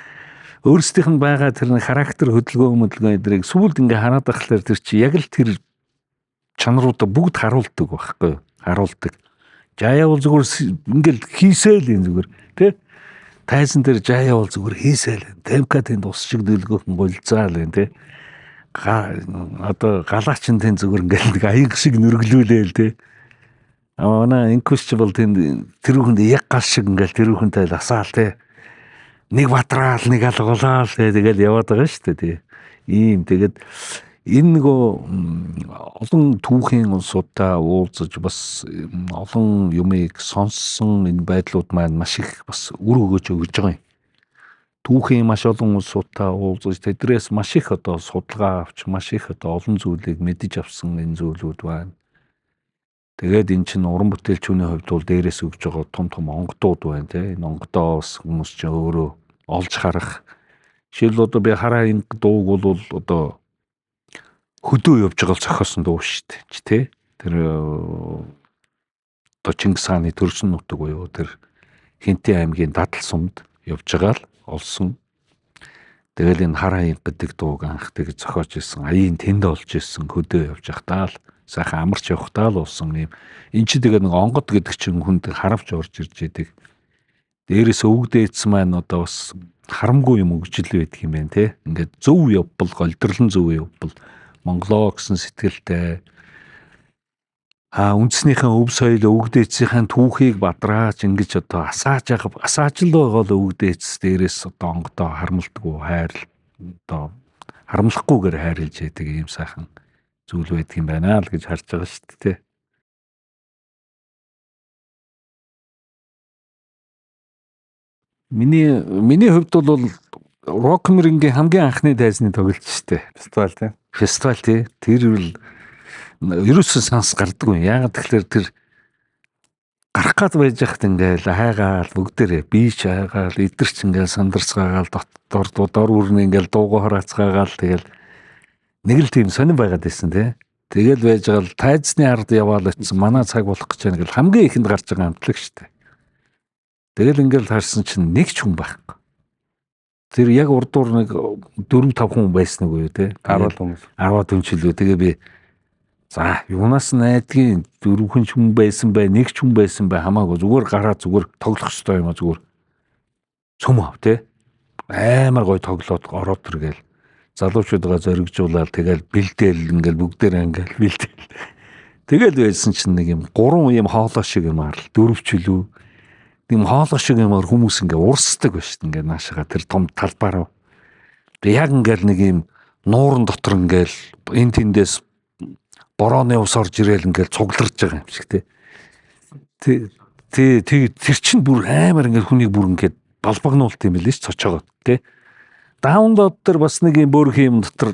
өөрсдийнх нь байгаа тэр нэг характер хөдөлгөөн эдрийг сүүлд ингээ хараад байхлаар тэр чи яг л тэр чанаруудаа бүгд харуулдаг байхгүй. Харуулдаг. Жая бол зүгээр ингээл хийсэл юм зүгээр тий. Тайзан дээр жая бол зүгээр хийсэл. Темка тэнд ус шиг дэлгөөхөн гулцаал юм тий. Одоо галаач нь тэнд зүгээр ингээл нэг аяг шиг нүргэлүүлээл тий. Манай инкус ч бол тэнд тэрүүхэнд яг гал шиг ингээл тэрүүхэнтэй ласаал тий. Нэг батраал нэг алгуулаал тэгэл яваад байгаа шүү дээ тий. Ийм тэгээд энэ нөгөө олон түүхийн улсуудаа уулзаж бас олон юмыг сонссон энэ байдлууд маань маш их бас үр өгөөж байгаа юм. Түүхийн маш олон улсуудаа уулзаж тэдрээс маш их одоо судалгаа авч маш их одоо олон зүйлийг мэдэж авсан энэ зүйлүүд байна. Тэгээд эн чинь уран бүтээлчүүний хувьд бол дээрээс өгж байгаа том онгодууд байна тий. Энэ онгодоо бас хүмүүс ч өөрөө олж харах. Жишээл одоо би хараа энэ дууг бол одоо хөдөө явж байгаа зохиосон дуу шүү дээ ч тий. Тэр одоо Чингис хааны төрсөн нутаг буюу тэр Хинтээ аймгийн Дадал сумд явж байгаа л олсон. Тэгэл энэ хараа гэдэг дууг анх тэг зохиож ирсэн. Аяын тэнд олж ирсэн хөдөө явж явахдаа л сайхан амарч явахдаа л болсон юм. Энд чи тэгээ нэг онгод гэдэг чинь хүнд харавч орж ирж идэг. Дээрээс өвгдээдсэн маань одоо бас харамгүй юм өгжил байдаг юм байна те. Ингээд зөв явбал голдрлон зөв явбал Монголоо гэсэн сэтгэлтэй үндснийхэн өв соёл өвгдээцийн түүхийг бадрааж ингэж одоо асааж л байгаа л өвгдээц дээрээс одоо онгодоо харамлдаггүй хайр одоо харамлахгүйгээр хайрлж яадаг ийм сайхан зүйл байдаг юм байна л гэж харж байгаа шүү дээ. Миний хувьд бол Рокмерингийн хамгийн анхны тайзны тоглолт шүү дээ. Фестивал тийм. Фестивал тий. Тэр бол ерөөсөө санс гардаггүй. Яагаад тэгэхээр тэр гарах гад байж хат ингээл хайгаал бүгдээрээ бийч хайгаал идэрч ингээл сандарцгаагаал дор үрнэ ингээл дуугаа хараацгаагаал тэгэл нэг л тийм сонирн байгаад байсан тий. Тэгэл байж байгаа л тайзны ард яваал очсон. Манай цаг болох гэж байна гэл хамгийн ихэнд гарч байгаа амтлаг штэ. Тэгэл ингээл харсан чинь нэг ч хүн байхгүй. Тэр яг урдуур нэг 4-5 хүн байсан уу те. 10 хүмүүс. 10 хүн ч үлээ. Тэгээ би за юунаас найдгийн 4 хүн байсан бай, нэг ч хүн байсан бай хамаагүй зүгээр гараа зүгээр тоглох ёстой юм а зүгээр. Цөм ав те. Амар гоё тоглоод ороод тэргээл залуучуудаа зоригжуулаад тэгэл бэлдээл ингээл бүгдээрээ ингээл бэлдээл. Тэгэл байсан чинь нэг юм 3 юм хоолой шиг юм арал 4 ч үлээ. Тийм хоолой шиг юмар хүмүүс ингээ урсдаг ба шүү дээ ингээ наашаага тэр том талбаар. Яг ингээл нэг юм нуурын дотор ингээл эн тэндээс борооны ус орж ирээл ингээл цугларч байгаа юм шиг тий. Тэр чинь бүр амар ингээл хүнийг бүр ингээд балбагнуулт юм билээ ш цочоогоо тий. Даунлоод дээр бас нэг юм бөөрх юм дотор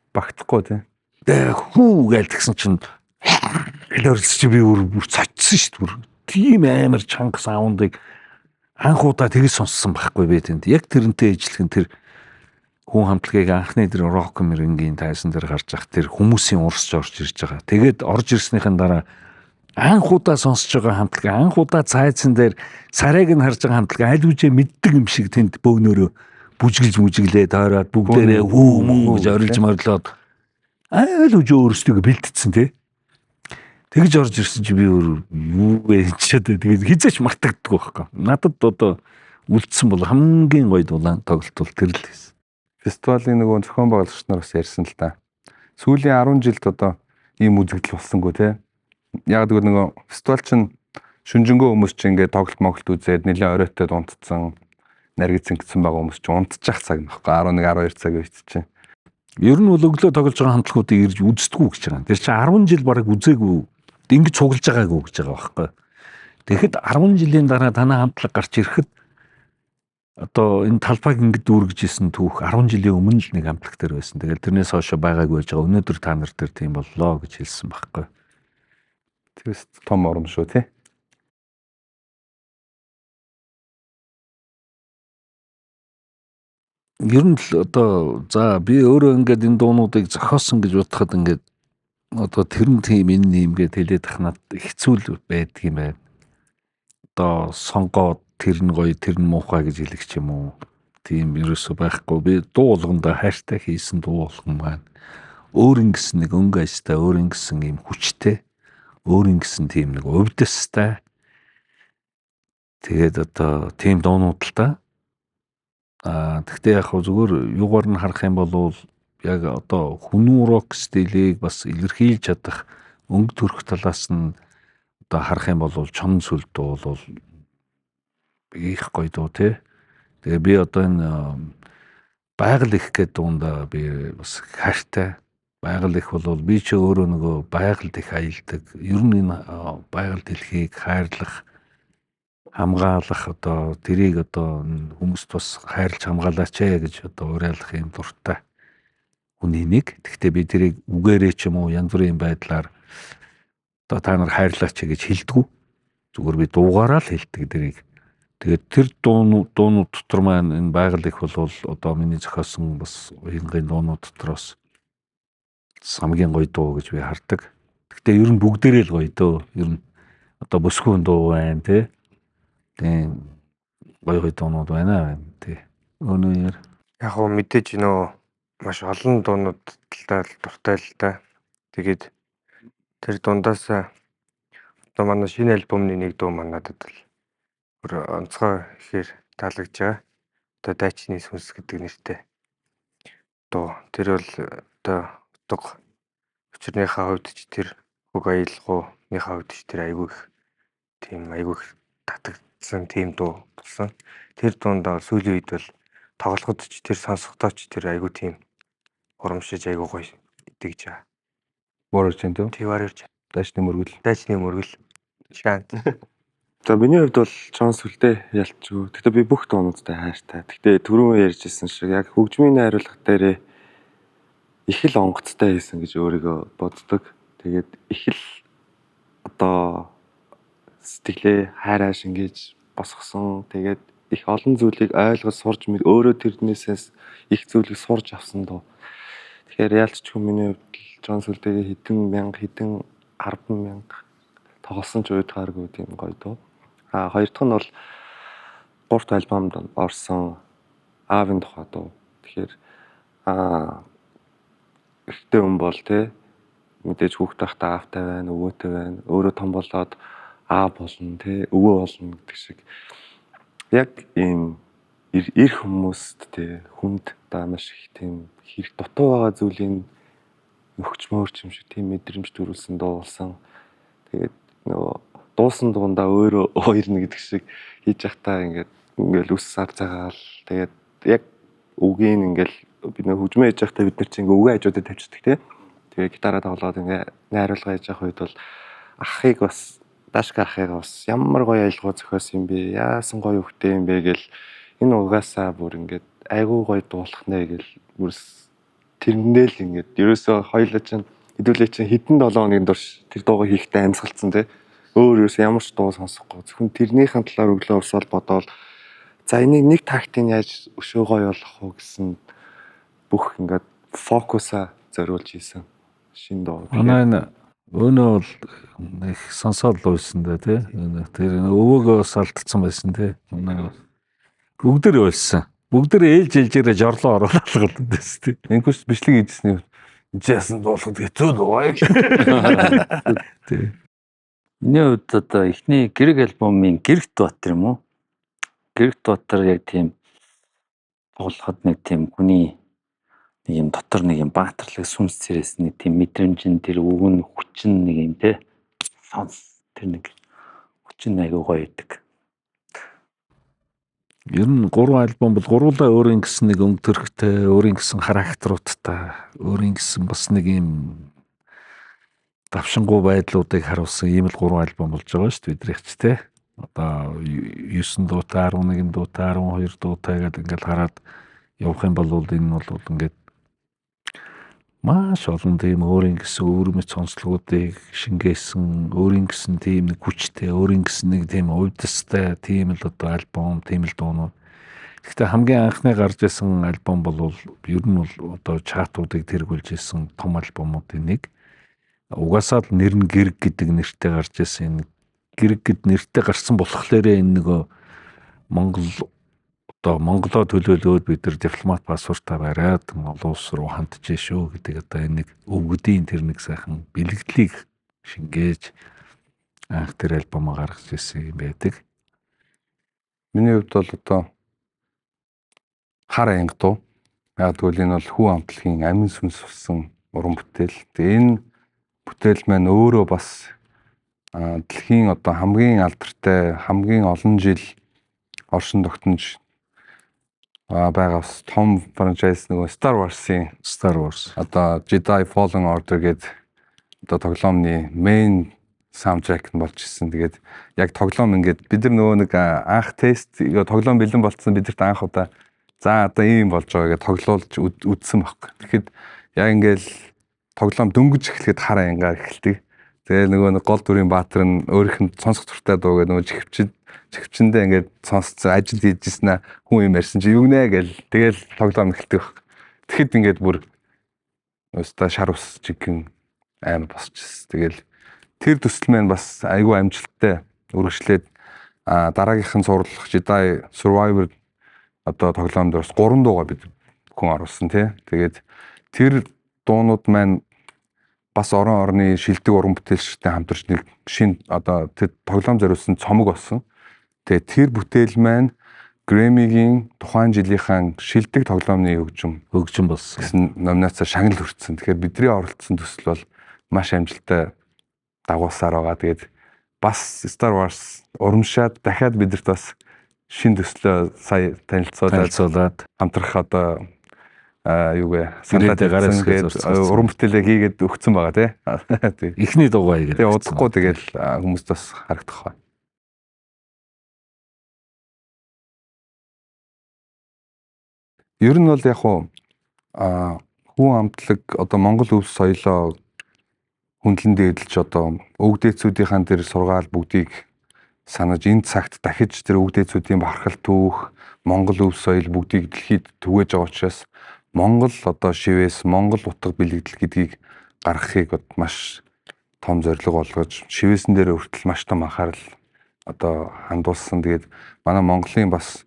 Багтахгүй тий. Хүү гээл тэгсэн чинь хэлэрч би бүр цочсон ш бүр. Тийм амар чанга саундыг анхудаа тэгж сонссон байхгүй би тэнд. Яг тэрнтэй ижлэх нь тэр хүн хамтлагийг анхны тэр рок мэрэнгийн тайсан дээр гарч ах тэр хүмүүсийн урсж орж ирж байгаа. Тэгээд орж ирснийхэн дараа анхудаа сонсож байгаа хамтлаг анхудаа цайзан дээр сарайг нь харж байгаа хамтлаг аль үжээ мэддэг юм шиг тэнд бөөнөрөө бүжиглээ тойроод бүгдээрээ хүү гэж орилж морлоод аль үжээ өөрсдөө бэлтцсэн тий. Тэгж орж ирсэн чи би юу вэ чихэд тэгээд хизээч мартагддаг байхгүй. Надад одоо үлдсэн бол хамгийн гоё дулаан тоглолт бол тэр л байсан. Фестивалийн нөгөө зохион байгуулагч нар бас ярьсан л та. Сүүлийн 10 жилд одоо ийм үзэгдэл болсонгүй те. Яг тэгвэл нөгөө фестивал чинь шүнжэнгөө хүмүүс чинь ингээд тоглолт моглолт үзээд нэлээд оройтой дунтцсан наргицсан гэсэн байгаа хүмүүс чинь унтчих цаг нөхгүй 11 12 цаг үед чинь. Ер нь бол өглөө тоглож байгаа хамтлагуудыг ирж үздэггүй гэж байгаа. Тэр чинь 10 жил бараг үзээгүй ингэж цуглаж байгаагүй гэж байгаа байхгүй. Тэгэхэд 10 жилийн дараа танай хамтлаг гарч ирэхэд одоо энэ талбайг ингэж дүүргэж исэн түүх 10 жилийн өмнө л нэг хамтлаг дээр байсан. Тэгэл тэрнээс хойш байгаагүй байж байгаа. Өнөөдөр та нар дээр тийм боллоо гэж хэлсэн байхгүй. Тэгээс том урам шүү тий. Ер нь л одоо за би өөрөө ингээд энэ дуунуудыг зохиосон гэж бодоход ингээд одоо тэрэн тийм энэ юм гээд хэлээд тахнаад хэцүү байдаг юм байна. Одоо сонгоод тэр нь гоё тэр нь муухай гэж хэлэх ч юм уу. Тийм ерөөсөө байхгүй. Би дуу болгондоо хайртай хийсэн дуу болгон маань өөр ингэсэн нэг өнгө ажтай өөр ингэсэн юм хүчтэй өөр ингэсэн тийм нэг өвдөстэй. Тэгээд одоо тийм дуунууд л та. Тэгтээ яг зүгээр юугаар нь харах юм бол яг одоо хүнүү рок стилийг бас илэрхийлж чадах өнгө төрх талаас нь одоо харах юм бол чон сүлд бол их гоё дуу тий. Тэгээ би одоо энэ байгаль их гэдэг дуунда би бас хайртай. Байгаль их бол би ч өөрөө нөгөө байгальд их аялдаг. Ер нь энэ байгаль дэлхийг хайрлах хамгаалах одоо тэрийг одоо хүмүүст бас хайрлж хамгаалаач гэж одоо уриалах юм дуртай хүний нэг. Гэхдээ би тэрийг үгээрээ ч юм уу янз бүрийн байдлаар одоо та нар хайрлаач гэж хэлдэггүй. Зүгээр би дуугаараа л хэлдэг тэрийг. Тэгээд тэр дуунууд дотор маань энэ байгаль их бол одоо миний зохиосон бас уянгийн дуунууд дотроос хамгийн гоё дуу гэж би хардаг. Гэхдээ ер нь бүгдээрээ л гоё дөө. Ер нь одоо бүсгүйн дуу байна тий. Тийм гоё дуунууд байна тий. Өнөөдөр Яг гоо мэдээж нөө маш олон дуунууд талтай дуртай л та. Тэгээд тэр дундаас одоо манай шинэ альбомны нэг дуу маань надад л онцгой ихээр таалагдж байгаа. Одоо дайчны сүнс гэдэг нэртэй дуу. Тэр бол одоо утга учирныхаа хувьд ч тэр хөг аялгууныхаа хувьд ч тэр айгүй их татагдсан тийм дуу болсон. Тэр дундаа сүүлийн үед бол тоглоход ч тэр сонсохдоо ч тэр айгүй тийм урамшиж айгүй гоё идэгж байгаа. Warrior чинь төө. Warrior Дайчны мөргөл. Шаант. За миний хувьд бол чон сүлдээ ялчгүй. Гэхдээ би бүх дуунуудтай хайртай. Гэхдээ түрүүн ярьжсэн шиг яг хөгжмийн найруулга дээр их л онгоцтой хийсэн гэж өөрийгөө боддог. Тэгээд их л одоо сэтгэлээ хайраа шингээж босгосон. Тэгээд их олон зүйлийг ойлгож сурж өөрөө тэрнээсээс их зүйлийг сурж авсан доо. Тэгэхээр яалтчгүй миний хувьд тоглож байгаа сүлдээ хэдэн мянга хэдэн 10,000 тоглосон ч уйдгааргүй тийм гоё дуу. Хоёр дахь нь бол 3 дахь альбомд орсон аавын тухай дуу. Тэгэхээр ихтэй хүн бол те мэдээж хүүхдээ байхдаа аавтай байна, өвөөтэй байна. Өөрөө том болоод аав болно те өвөө болно гэдэг шиг яг ийм эр хүмүүст те хүнд маш их тийм хэрэг дутуу байгаа зүйлийн өгч мөрч юм шиг тийм мэдрэмж төрүүлсэн дуу болсон. Тэгээд нөгөө дуусан дундаа өөрөө хоёрно гэдэг шиг хийж явахтаа ингээл үс сар цагаал тэгээд яг үгийн ингээл бид нөө хөгжмөө хийж явахдаа бид нар чинь ингээ үгээ хажуудад тавьчихдаг те. Тэгээ гитараа тоглоод ингээ найруулга хийж явах үед бол ахыг бас Дашка ахыг бас ямар гоё аялгаа зохиосон юм бэ? Яасан гоё хөхтэй юм бэ гэл энэ угаасаа бүр ингээд айгүй гоё дуулах нэ гэл бүрс тэрнээ л ингээд ерөөсөө хоёулаа чинь хэдүүлээ чинь хэдэн 7 хоногийн турш тэр дуугаа хийхдээ амьсгалцсан те. Өөр ерөөсөө ямар ч дуу сонсохгүй. Зөвхөн тэрнийхэн талаар өглөө усаал бодоол за энийг нэг тактыг яаж өшөө гоё болгох уу гэсэн бүх ингээд фокусаа зориулж хийсэн шин дуу. Манай энэ өнөө бол их сонсоод л байсан да тий. Тэр өвөөгөө бас алдсан байсан тий. Бүгдэр байсан. Бүгдэр ээлжээрээ жорлоо оруулаад байсан тий. Инкус бичлэг хийжсэний жаасан дуулахад хэцүү дуу. Тий. Миний хувьд одоо эхний гэрэг альбомын Гэрэгт Баатар юм уу? Гэрэгт Баатар яг тийм тоглоход нэг тийм хүний нэг юм дотор нэг юм баатарлаг сүнс цэрээс нэг тийм мэдрэмжин тэр өвгөн хүчин нэг юм те сонс тэр нэг хүчин айгүй гоё идэг. Ер нь 3 альбом бол гуруулаа өөрийн гэсэн нэг өнгө төрхтэй, өөрийн гэсэн характеруудтай, өөрийн гэсэн бас нэг юм давшингуй байдлуудыг харуулсан ийм л 3 альбом болж байгаа шүү дээ бидрийх ч те. Одоо 9 дуутай, 11 дуутай, 12 дуутай гэдэг ингээд хараад явах юм бол энэ бол ингээд маш олон тийм өөрийн гэсэн өвөрмөц сонслогуудыг шингээсэн, өөрийн гэсэн тийм нэг хүчтэй, өөрийн гэсэн нэг тийм увдастай тийм л одоо альбом, тийм л дуунууд. Гэхдээ хамгийн анхны гарч ирсэн альбом бол ер нь бол одоо чартуудыг тэргүүлж ирсэн том альбомуудын нэг. Угаасаа л нэр нь Гэрэг гэдэг нэртэй гарч ирсэн. Гэрэг гэд нэртэй гарсан болохоор энэ нөгөө Монголоо төлөөлөөд бид нар дипломат паспортаа бариад олон улс руу хандж шүү гэдэг одоо энэ нэг өвгөдийн тэр нэг сайхан бэлгэлийг шингээж анх тэр альбомоо гаргаж ирсэн юм байдаг. Миний хувьд бол одоо хар анги дуу. Яг тэгвэл энэ бол хүү амтлагийн амин сүнс болсон уран бүтээл. Тэгээ энэ бүтээл маань өөрөө бас дэлхийн одоо хамгийн алдартай, хамгийн олон жил оршин тогтнож байгаа том франчайз нөгөө Star Wars одоо Jedi Fallen Order гэдэг одоо тоглоомны main soundtrack нь болж ирсэн. Тэгээд яг тоглоом ингээд бид нар нөгөө нэг анх тест тоглоом бэлэн болцсон бидэрт анх удаа за одоо ийм болж байгаа гэж тоглоулж үзсэн байхгүй. Тэгэхэд яг ингээд тоглоом дөнгөж эхлэхэд хар ангаар эхэлдэг. Тэгээ нөгөө гол дүрийн баатар нь өөрийнх нь сонсох туртай дуу гэдэг нөгөө чихвчэндээ ингээд сонсцсон ажил хийжсэн хүн юм ярьсан чи юу нэ гэл тэгэл тоглоом эхэлдэг баг. Тэгэхэд ингээд бүр өстой шар ус чигэн аим босчихсон. Тэгэл тэр төсөл маань бас айгүй амжилттай үргэлжлээд дараагийнх нь сурлах Jedi Survivor одоо тоглоомд бас 3 дуугаа бид хүн оруулсан тий. Тэгээд тэр дуунууд маань бас орны шилдэг уран бүтээлчтэй хамтарч нэг шин одоо тэр тоглоом зориулсан цомог болсон. Тэгээ тэр бүтээл маань Грэмигийн тухайн жилийнхэн шилдэг тоглоомны хөгжим болсон гэсэн номинацаар шагнал хүртсэн. Тэгэхээр бидний оролцсон төсөл бол маш амжилттай дагуулсаар байгаа. Тэгээд бас Star Wars урамшаад дахиад бидэрт бас шин төслөө сая танилцуулаад хамтрах одоо юугээ саналтай гараас уран бүтээлээ хийгээд өгсөн байгаа тий. Эхний дугаа хийгээд. Тэгээ удахгүй тэгэл хүмүүст бас харагдах байна. Ер нь бол яг хүн амтлаг одоо Монгол өв соёлоо хөндлөн дээдлж одоо өвгдээцүүдийн тэр сургаал бүгдийг санаж энэ цагт дахиж тэр өвгдээцүүдийн бахархал түүх Монгол өв соёл бүгдийг дэлхийд түгээж байгаа учраас Монгол одоо шивээс Монгол утга бэлэгдэл гэдгийг гаргахыг маш том зорилго болгож шивээсэн дээр хүртэл маш том анхаарал одоо хандуулсан. Тэгээд манай Монголын бас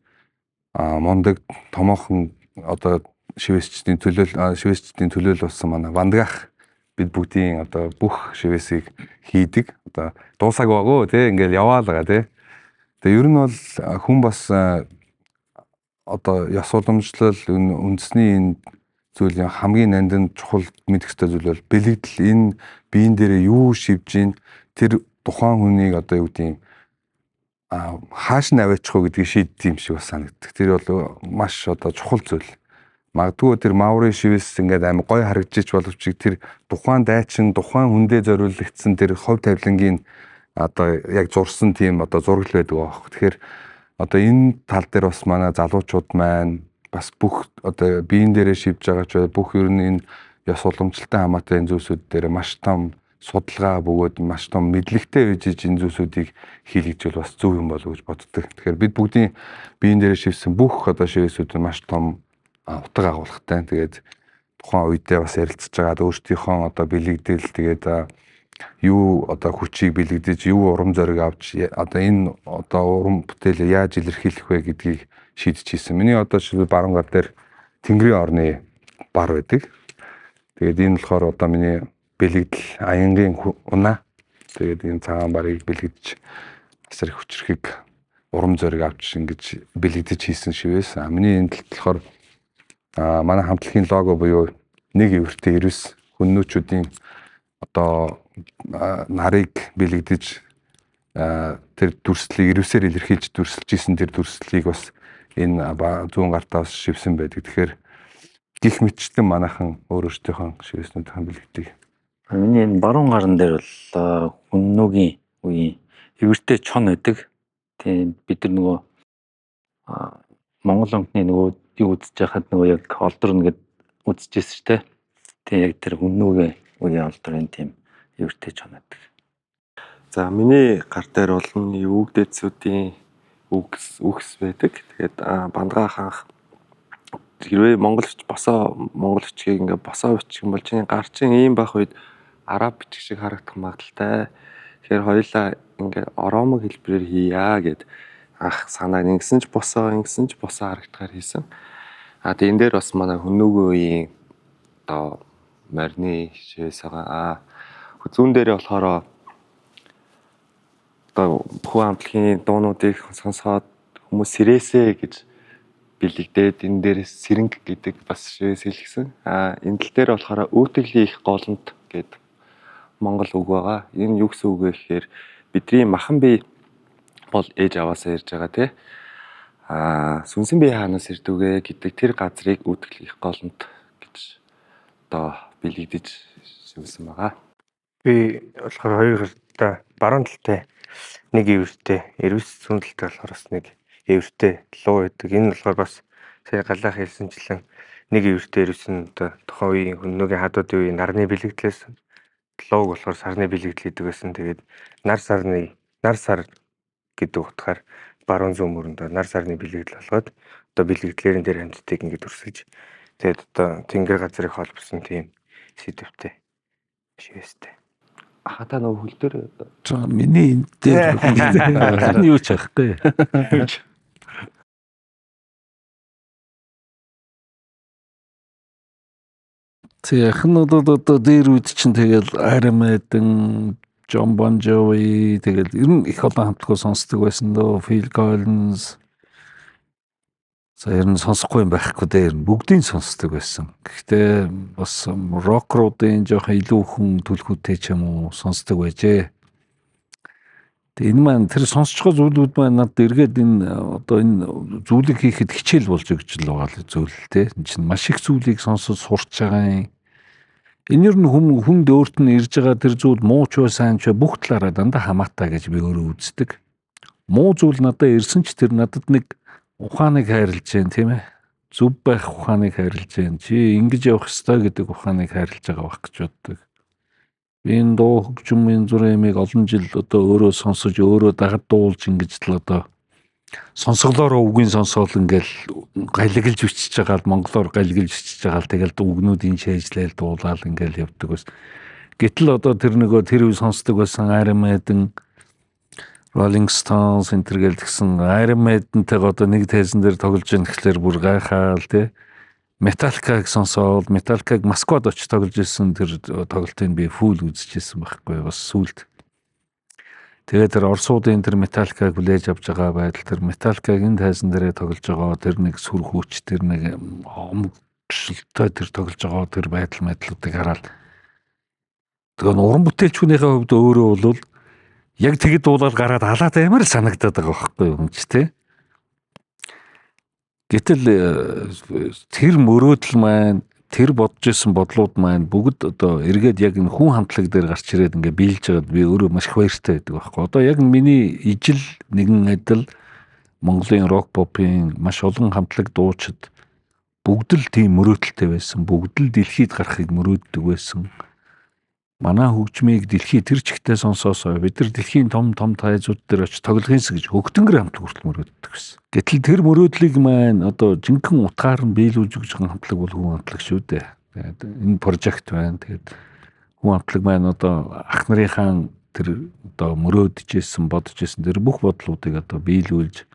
мундаг томоохон одоо шивээсчдийн төлөөлөл болсон манай Вандгах бид бүгдийн одоо бүх шивээсийг хийдэг. Одоо дуусаг байгуу тий ингээл яваалгаа тий. Тэгээ ер нь бол хүн бас одоо ёс уламжлал үндэсний энэ зүйлийн хамгийн нандин чухал мэдэх ёстой зүйл бол бэлэгдэл энэ биеийн дээрээ юу шивж ийн тэр тухайн хүнийг одоо юу гэдэг юм хааш нь аваачих уу гэдгийг шийддэг юм шиг бас санагддаг. Тэр бол маш одоо чухал зүйл. Магадгүй тэр Маури шивээс ингээд амар гой харагдчих боловч тэр тухайн дайчин тухайн хүндээ зориулагдсан тэр хувь тавилангийн одоо яг зурсан тийм одоо зураг байдаг аах. Тэгэхээр одоо энэ тал дээр бас манай залуучууд маань бас бүх одоо биеийн дээрээ шивж байгаа ч бүх ер нь энэ ёс уламжлалтай хамаатай энэ зүйлсүүд дээр маш том судалгаа бөгөөд маш том мэдлэгтэй байж энэ зүйлсүүдийг хийлгэж бас зөв юм болов гэж боддог. Тэгэхээр бид бүгдийн биеийн дээрээ шивсэн бүх одоо шивээсүүд маш том утга агуулгатай. Тэгээд тухайн үедээ бас ярилцж байгаа өөрсдийнхөө одоо бэлэгдэл тэгээд юу одоо хүчийг бэлэгдэж юу урам зориг авч одоо энэ одоо урам бүтээлээ яаж илэрхийлэх вэ гэдгийг шийдэж хийсэн. Миний одоо шилбэл баруун гар дээр Тэнгэрийн орны бар байдаг. Тэгээд энэ болохоор одоо миний бэлэгдэл аянгийн унаа. Тэгээд энэ цагаан барыг бэлэгдэж асар их хүчрхийг урам зориг авч ингэж бэлэгдэж хийсэн шивээс. Миний энэ талд болохоор манай хамтлагийн лого буюу нэг эвэртэй 99 хүннүүчүүдийн одоо нарыг бэлэгдэж тэр дүрслэлийг 99-ээр илэрхийлж дүрсэлж исэн тэр дүрслэлийг бас энэ зүүн гартаас шивсэн байдаг. Тэгэхээр гих мэтчлэн манайхан өөрөөсдийнхөө шивэснүүдийн бэлэгддэг. Миний энэ баруун гарн дээр бол хүннүүгийн үеийн эвэртэй чон байдаг. Тийм бид нар нөгөө Монгол онкны нөгөө юу үзэж байхад нөгөө яг олдорно гэд үзчихсэн шүү дээ. Тийм яг тэр хүннүүгийн үеийн олдрын тийм эвэртэй чон байдаг. За миний гар дээр бол үгдээдсүүдийн үгс байдаг. Тэгээд Бандгаах анх хэрвээ монголч монголчгийг ингээ босоо бичих юм бол чиний гар чин ийм байх үед араб бичих шиг харагдах магадaltaй. Тэгэхээр хоёулаа ингээ оромог хэлбэрээр хийя гэд анх санааг ингэсэн ч босоо харагдахаар хийсэн. Тэгээд энэ дээр бас манай хүннүүгийн үеийн одоо марны шивээс байгаа. Зүүн дээрээ болохоор одоо бүхэн хамтлагийн дуунуудыг сонсоод хүмүүс сэрээсэ гэж бэлэгдээд энэ дээрээс сэрэнг гэдэг бас шивээс хэлсэн. Энэ тал дээр болохоор өөтгөлийн их голомт гэдэг монгол үг байгаа. Энэ юу гэсэн үг вэ гэхээр бидний махан бие бол ээж аваасаа ирж байгаа тий. Сүнсэн бие хаанаас ирдүгэ гэдэг тэр газрыг өөтгөлийн их голомт гэж одоо бэлэгдэж шивсэн байгаа. Би болохоор хоёр гартаа баруун талтай нэг эвэртэй, эрвэс зүүн талтай болохоор бас нэг эвэртэй луу байдаг. Энэ болохоор бас сая галаах хэлсэнчлэн нэг эвэртэй эрвэс нь одоо тухайн үеийн хүннүүгийн хадуудын үеийн нарны бэлэгдлээс лууг болохоор сарны бэлэгдэл гэдэг байсан. Тэгээд нар сар гэдэг утгаар баруун зүүн мөрөнд нар сарны бэлэгдэл болгоод одоо бэлэгдлэрэн дээр амьдтайг ингээд өрсөж тэгээд одоо тэнгэр газрыг холбосон тийм сэдвтэй шивэстэй. Та нөгөө хөл дээр За миний энэ дээр харин юу ч ахгүй. Яхан одоо дээр үд чинь тэгэл Iron Maiden, John Bon Jovi тэгэл ер нь их олон хамтлагаа сонсдог байсан дөө. Phil Collins. За ер нь сонсохгүй юм байхгүй дээр бүгдийг сонсдог байсан. Гэхдээ бас рок руудын жоохон илүү хүн түлхүүтэй ч юм уу сонсдог байжээ. Тэгээ энэ маань тэр сонсч байгаа зүйлүүд маань надад эргээд энэ одоо энэ зүйлийг хийхэд хичээл болж өгч л байгаа л зүйл те. Энэ чинь маш их зүйлийг сонсож сурч байгаа юм. Энэ ер нь хүнд өөрт нь ирж байгаа тэр зүйл муу ч бай сайн ч бай бүх талаараа дандаа хамаатай гэж би өөрөө үздэг. Муу зүйл надад ирсэн ч тэр надад нэг ухааныг хайрлаж जैन тийм ээ. Зүв байх ухааныг хайрлаж जैन. Чи ингэж явах ёстой гэдэг ухааныг хайрлаж байгаа байх гэж боддог. Би энэ дуу хөгжмийн зүрхэмийг олон жил одоо өөрөө сонсож өөрөө дагад дуулж ингэж л одоо сонсголоороо үгийн сонсоол ингээл галиглж бичиж байгаа л монголоор галиглж бичиж байгаа л тэгэл үгнүүдийн шээжлээл дуулаад ингээл явдаг ус. Гэтэл одоо тэр нөгөө тэр үе сонсдог байсан Iron Maiden, Rolling Stones энэ төр гэсэн Iron Maiden-тэйг одоо нэг тайзан дээр тоглож байгаа гэхлээр бүр гайхаал тий. Metallica-г сонсоод Metallica-г Москвад очиж тоглож ирсэн тэр тоглолтыг би фул үзчихсэн байхгүй бас сүлд. Тэгээд тэр Оросуудын тэр Metallica-г хүлээж авч байгаа байдал тэр Metallica-г энэ тайзан дээрээ тоглож байгаа тэр нэг сүр хүч тэр нэг омгшилтэй тэр тоглож байгаа тэр байдлуудыг хараад тэгээ уран бүтээлчүүнийхээ хувьд өөрөө бол яг тэгэд дуулаад гараад алаад амар санагдаад байгаа байхгүй юм ч тий. Гэтэл тэр мөрөөдөл маань тэр бодож исэн бодлууд маань бүгд одоо эргээд яг энэ хүн хамтлаг дээр гарч ирээд ингээ биелж байгаад би өөрөө маш их баяртай байдаг байхгүй. Одоо яг миний ижил нэгэн адил Монголын рок попын маш олон хамтлаг дуучид бүгд л тийм мөрөөдөлтэй байсан. Бүгд л дэлхийд гарахыг мөрөөддөг байсан. Манай хөгжмийг дэлхий тэр чигтээ сонсоосоо бид нар дэлхийн том тайзууд дээр очиж тоглохынс гэж хөгтөнгөр хамтлаг хүртэл мөрөөддөг байсан. Гэтэл тэр мөрөөдлийг маань одоо жинхэнэ утгаар нь биелүүлж өгч байгаа хамтлаг бол хүн хамтлаг шүү дээ. Тэгээд энэ прожект байна. Тэгээд хүн хамтлаг маань одоо ах нарынхаа тэр одоо мөрөөдөж исэн, бодож исэн тэр бүх бодлуудыг одоо биелүүлж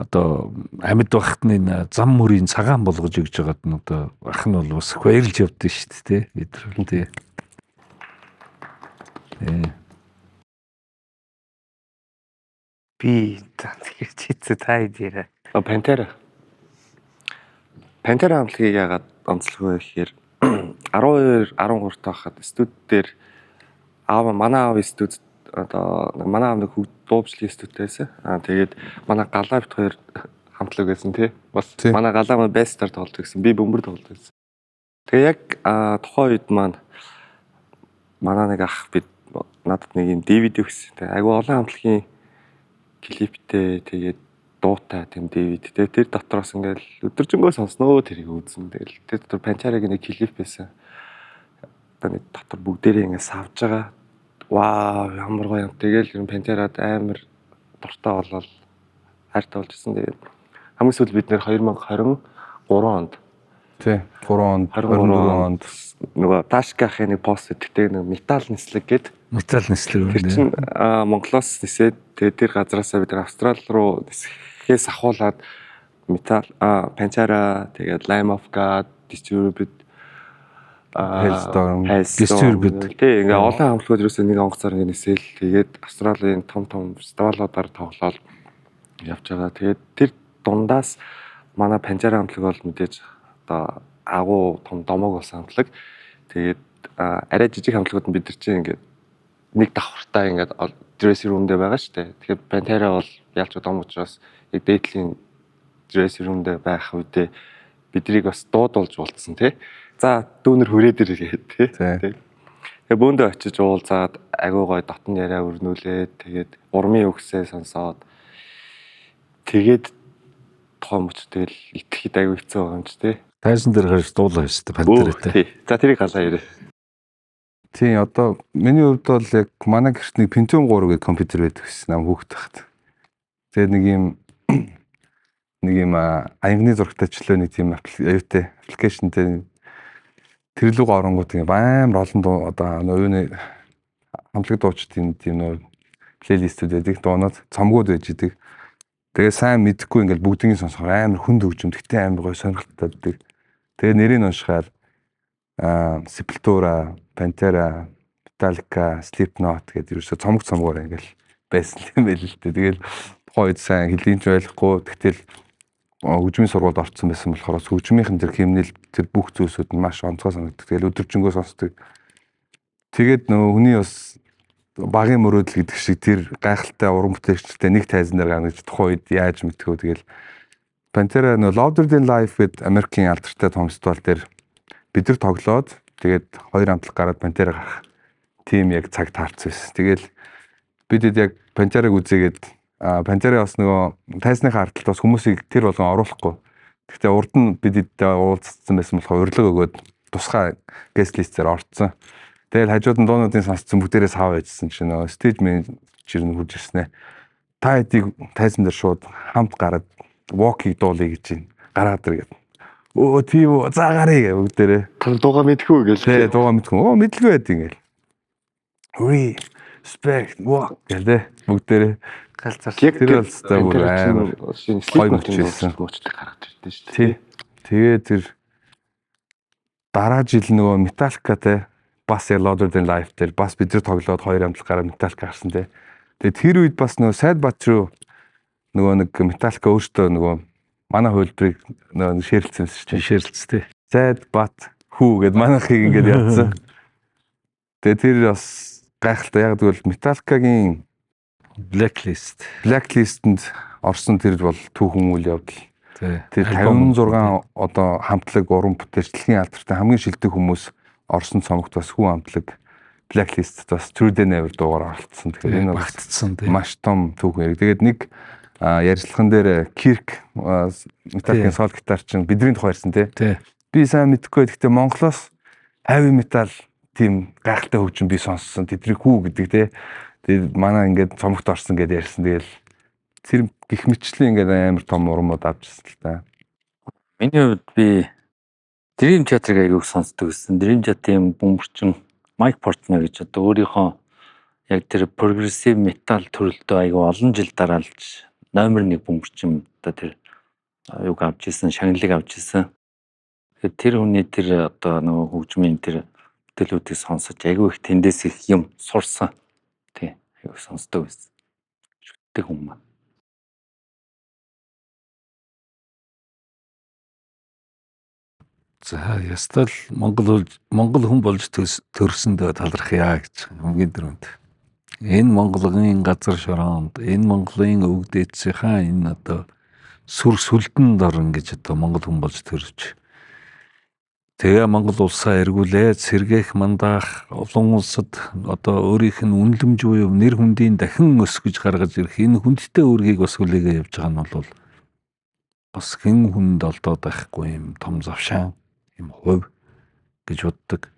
одоо амьд багтны зам мөрийн цагаан болгож өгч байгаад нь одоо ах нь бол бас баярлж явдсан шүү дээ. Бид нар тий. Би тэгэхээр чийцээ та идээрээ. Пантера хамтлагийг яагаад онцлог вэ гэхээр 12 13 таахад студ дээр манай аав студ одоо манай аав нэг дуучлалын студ байсан. Тэгээд манай галаа бит хоёр хамтлаг байсан тий. Бас манай галаа маань байстаар тоглож байсан. Би бөмбөр тоглож байсан. Тэгээ яг тухайн үед маань манай нэг ах бид надад нэг юм DVD өгсөн. Тэгээ айгу олон хамтлагийн клиптэй тэгээд дуутай тийм DVD. Тэгээд тэр дотроос ингээл өдөржингөө сонсноо тэрийг үзэн. Тэгэл тэр дотор Пантерагийн нэг клип байсан. Одоо нэг дотор бүгдээрээ ингээд савж байгаа. Вау, ямар гоё юм. Тэгэл ер нь Пантерад амар дуртай болол хайртай болж ирсэн. Тэгээд хамгийн сүүл бид нэр 2023 онд тий 3 онд 24 онд нөгөө Ташкахын нэг пост өгдөгтэй нэг металл нислэг гээд металл нислэг тэр чинь Монголоос нисээд тэгээд тэр газараасаа бид Австрал руу нисэхээс ахуулаад металл Pantera тэгээд Lamb of God Disturbed Hailstorm Disturbed тий ингээ олон хамтлагууд ерөөсөө нэг онгоцоор ингээ нисээл тэгээд Австралийн том фестивалуудаар тоглоод явж байгаа. Тэгээд тэр дундаас манай Pantera хамтлаг бол мэдээж одоо агуу том домог болсон хамтлаг. Тэгээд арай жижиг хамтлагууд нь бид нар чинь ингээд нэг давхартай ингээд dressing room дээр байгаа шүү дээ. Тэгэхээр Pantera бол ялч дом учраас яг дээдлийн dressing room дээр байх үедээ биднийг бас дуудуулж уулзсан тий. За дүүнер хүрээд ирэхэд тий. Тэгээ бөөндөө очиж уулзаад агуу гой дотн яриа өрнүүлээд тэгээд урмын үгсээ сонсоод тэгээд том ч тэгэл итгэхэд агуу хэцүү байгаа юм ч тий. тайзан дээр гарч дуулаа шүү дээ Пантератай. За тэрийг галаа ирээ. тий одоо миний хувьд бол яг манай гэрт нэг Pentium 3 гэх компьютер байдаг гэсэн нам хүүхэд тахт. Тэгээд нэг юм аянгны зурагтай чөлөө нэг тийм аюутай аппликейшнтэй тэр луг оронгууд ингэ амар олон дуу одоо юуны хамтлаг дуучдын тийм нөө плейлистүүд байдаг дуунууд цомгууд байж идэг. Тэгээ сайн мэдхгүй ингээл бүгднийг сонсохоор амар хүнд хөгжим тэгтээ амар гоё сонирхолтой байдаг. Тэгээ нэрийг уншихаар Sepultura, Pantera, Metallica, Slipknot гэдэг ерөөсө цомгоор ингээл байсан юм байл л дээ. Тэгэл тухайн үед сайн хэлийнч ойлгохгүй тэгтэл хөгжмийн сургуульд орсон байсан болохоор хөгжмийнхэн тэр хэмнэл тэр бүх зүйлсүүд нь маш онцгой санагддаг. Тэгэл өдөржингөө сонсдог. Тэгээд нөгөө хүний бас багийн мөрөөдөл гэдэг шиг тэр гайхалтай уран бүтээлчтэй нэг тайзан дээр гарна гэж тухайн үед яаж мэдхүү. Тэгэл Pantera нөгөө Louder Than Life гэдэг Америкийн алдартай том фестивал дээр бид нар тоглоод тэгээд хоёр хамтлаг гараад Pantera гарах. Тим яг цаг таарсан байсан. Тэгэл бидэд яг Pantera-г үзээгээд Pantera бас нөгөө тайзныхаа ардталд бас хүмүүсийг тэр болгон оруулахгүй. Гэхдээ урд нь бидэд уулзсан байсан болохоор урилга өгөөд тусгай guest list-ээр орцсон. Тэгэл хажууд нь дуунуудын сонсцсон бүгдээрээ сав байжсэн чинь нөгөө stage manager нь хурж ирсэн ээ. Та хэдийг тайзан дээр шууд хамт гараад walk-ийг дуулъя гэж байна. Гараад ир гэдэг. Оо тийм үү. За гарыг бүгдээрээ. Та дуугаа мэдхүү гэж. Тэ дуугаа мэдгүй. Оо мэдлгүй байд ингээл. Respect walk гэдэг бүгдээрээ галзаар Яг тэр бол та бүр амар шинэ гоё слипнотын мөчсөн. мөчтэй гаргаж ирдэ шүү дээ. тий. Тэгээ тэр дараа жил нөгөө Metallica те бас Louder Than Life дээр бас бид нар тоглоод 2 амтлах гараа Metallica гарсан те. Тэгээ тэр үед бас нөгөө Sad But True нөгөө нэг Metallica өөртөө нөгөө манай хөлбрийг нөгөө шеэрлсэн шүү дээ. Ширлцтэй. Sad But Who гэд манайхыг ингэж ядсан. Тэгээ тэр бас гайхалтай. Яг тэгвэл Metallica-гийн Blacklist-д орсон тэр бол түүхэн үйл явдал. Тэр 56 одоо хамтлаг уран бүтээлчлэгийн алдартай хамгийн шилдэг хүмүүс орсон цомогт бас хүн хамтлаг Blacklist бас True Day Never дуугаар оролцсон. Тэгэхээр энэ багтцсан тийм. маш том түүхэн. Тэгээд нэг ярьцлаган дээр Kirk Metallica-гийн сол гитарчин бидний тухай ярьсан тий. Би сайн мэдэхгүй. Гэхдээ Монголоос heavy metal тийм гайхалтай хөгжим би сонссон. Тэдний хүү гэдэг тий. Тэгээд манай ингээд цомогт орсон гэдээ ярьсан. Тэгэл тэр гих мэтчлийн ингээд амар том урмууд авчихсан л та. Миний хувьд би Dream Theater-ыг аяг сонсдог гэсэн. Dream Theater-ийн бөмбөрчин Mike Portnoy гэж одоо өөрийнхөө яг тэр прогрессив метал төрөлтөө аяг олон жил дараалж номер 1 бөмбөрчин одоо тэр юг авч ирсэн, шагналыг авч ирсэн. Тэгэхээр тэр хүний тэр одоо нөгөө хөгжмийн тэр бүтээлүүдийг сонсож аяг их тэндээс их юм сурсан. Тий, аяг сонсдог байсан. Шүтдэг хүн маань. За ястал Монгол хүн болж төрсөндөө талархъя гэж хамгийн дөрөнд. Энэ Монголын газар шороонд энэ Монголын өвөг дээдсийнхаа энэ одоо сүр сүлдэн дор ингэж одоо монгол хүн болж төрж. Тэгээ Монгол улсаа эргүүлээд сэргээх мандаах олон улсад одоо өөрийнх нь үнэлэмж буюу нэр хүндийн дахин өсгөж гаргаж ирэх энэ хүндтэй үүргийг бас хүлээгээ явж байгаа нь бол бас хэн хүнд олдоод байхгүй юм том завшаан юм хувь гэж боддог.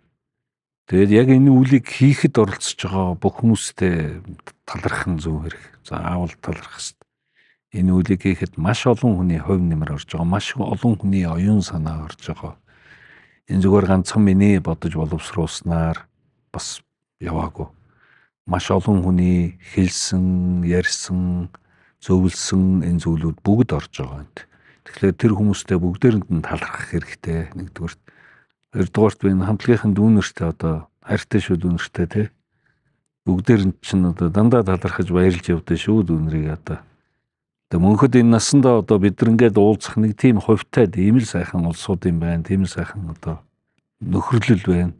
Тэгээд яг энэ үлийг хийхэд оролцож байгаа бүх хүмүүстээ талархах зөв хэрэг. Заавал талархах хэрэгтэй. Энэ үлийг хийхэд маш олон хүний хувь нэмэр орж байгаа. Маш олон хүний оюун санаа орж байгаа. Энэ зүгээр ганцхан миний бодож боловсруулснаар бас яваагүй. Маш олон хүний хэлсэн, ярьсан, зөвлөсөн энэ зүйлүүд бүгд орж байгаа юм. Тэгэхээр тэр хүмүүстэй бүгдээрэнд нь талархах хэрэгтэй. Нэгдүгürt. Хоёрдугаарт би энэ хамтлагийн дүүнертэй одоо хайртай шүү дүүнертэй тий. Бүгдээрэнд чинь одоо дандаа талархаж баярлж явдаа шүү дүүнрийг одоо. Тэгээ мөнхөд энэ насандаа одоо бид нэгээд уулзах нэг тийм хувьтай ийм л сайхан улсууд юм байна. Тийм л сайхан одоо нөхөрлөл байна.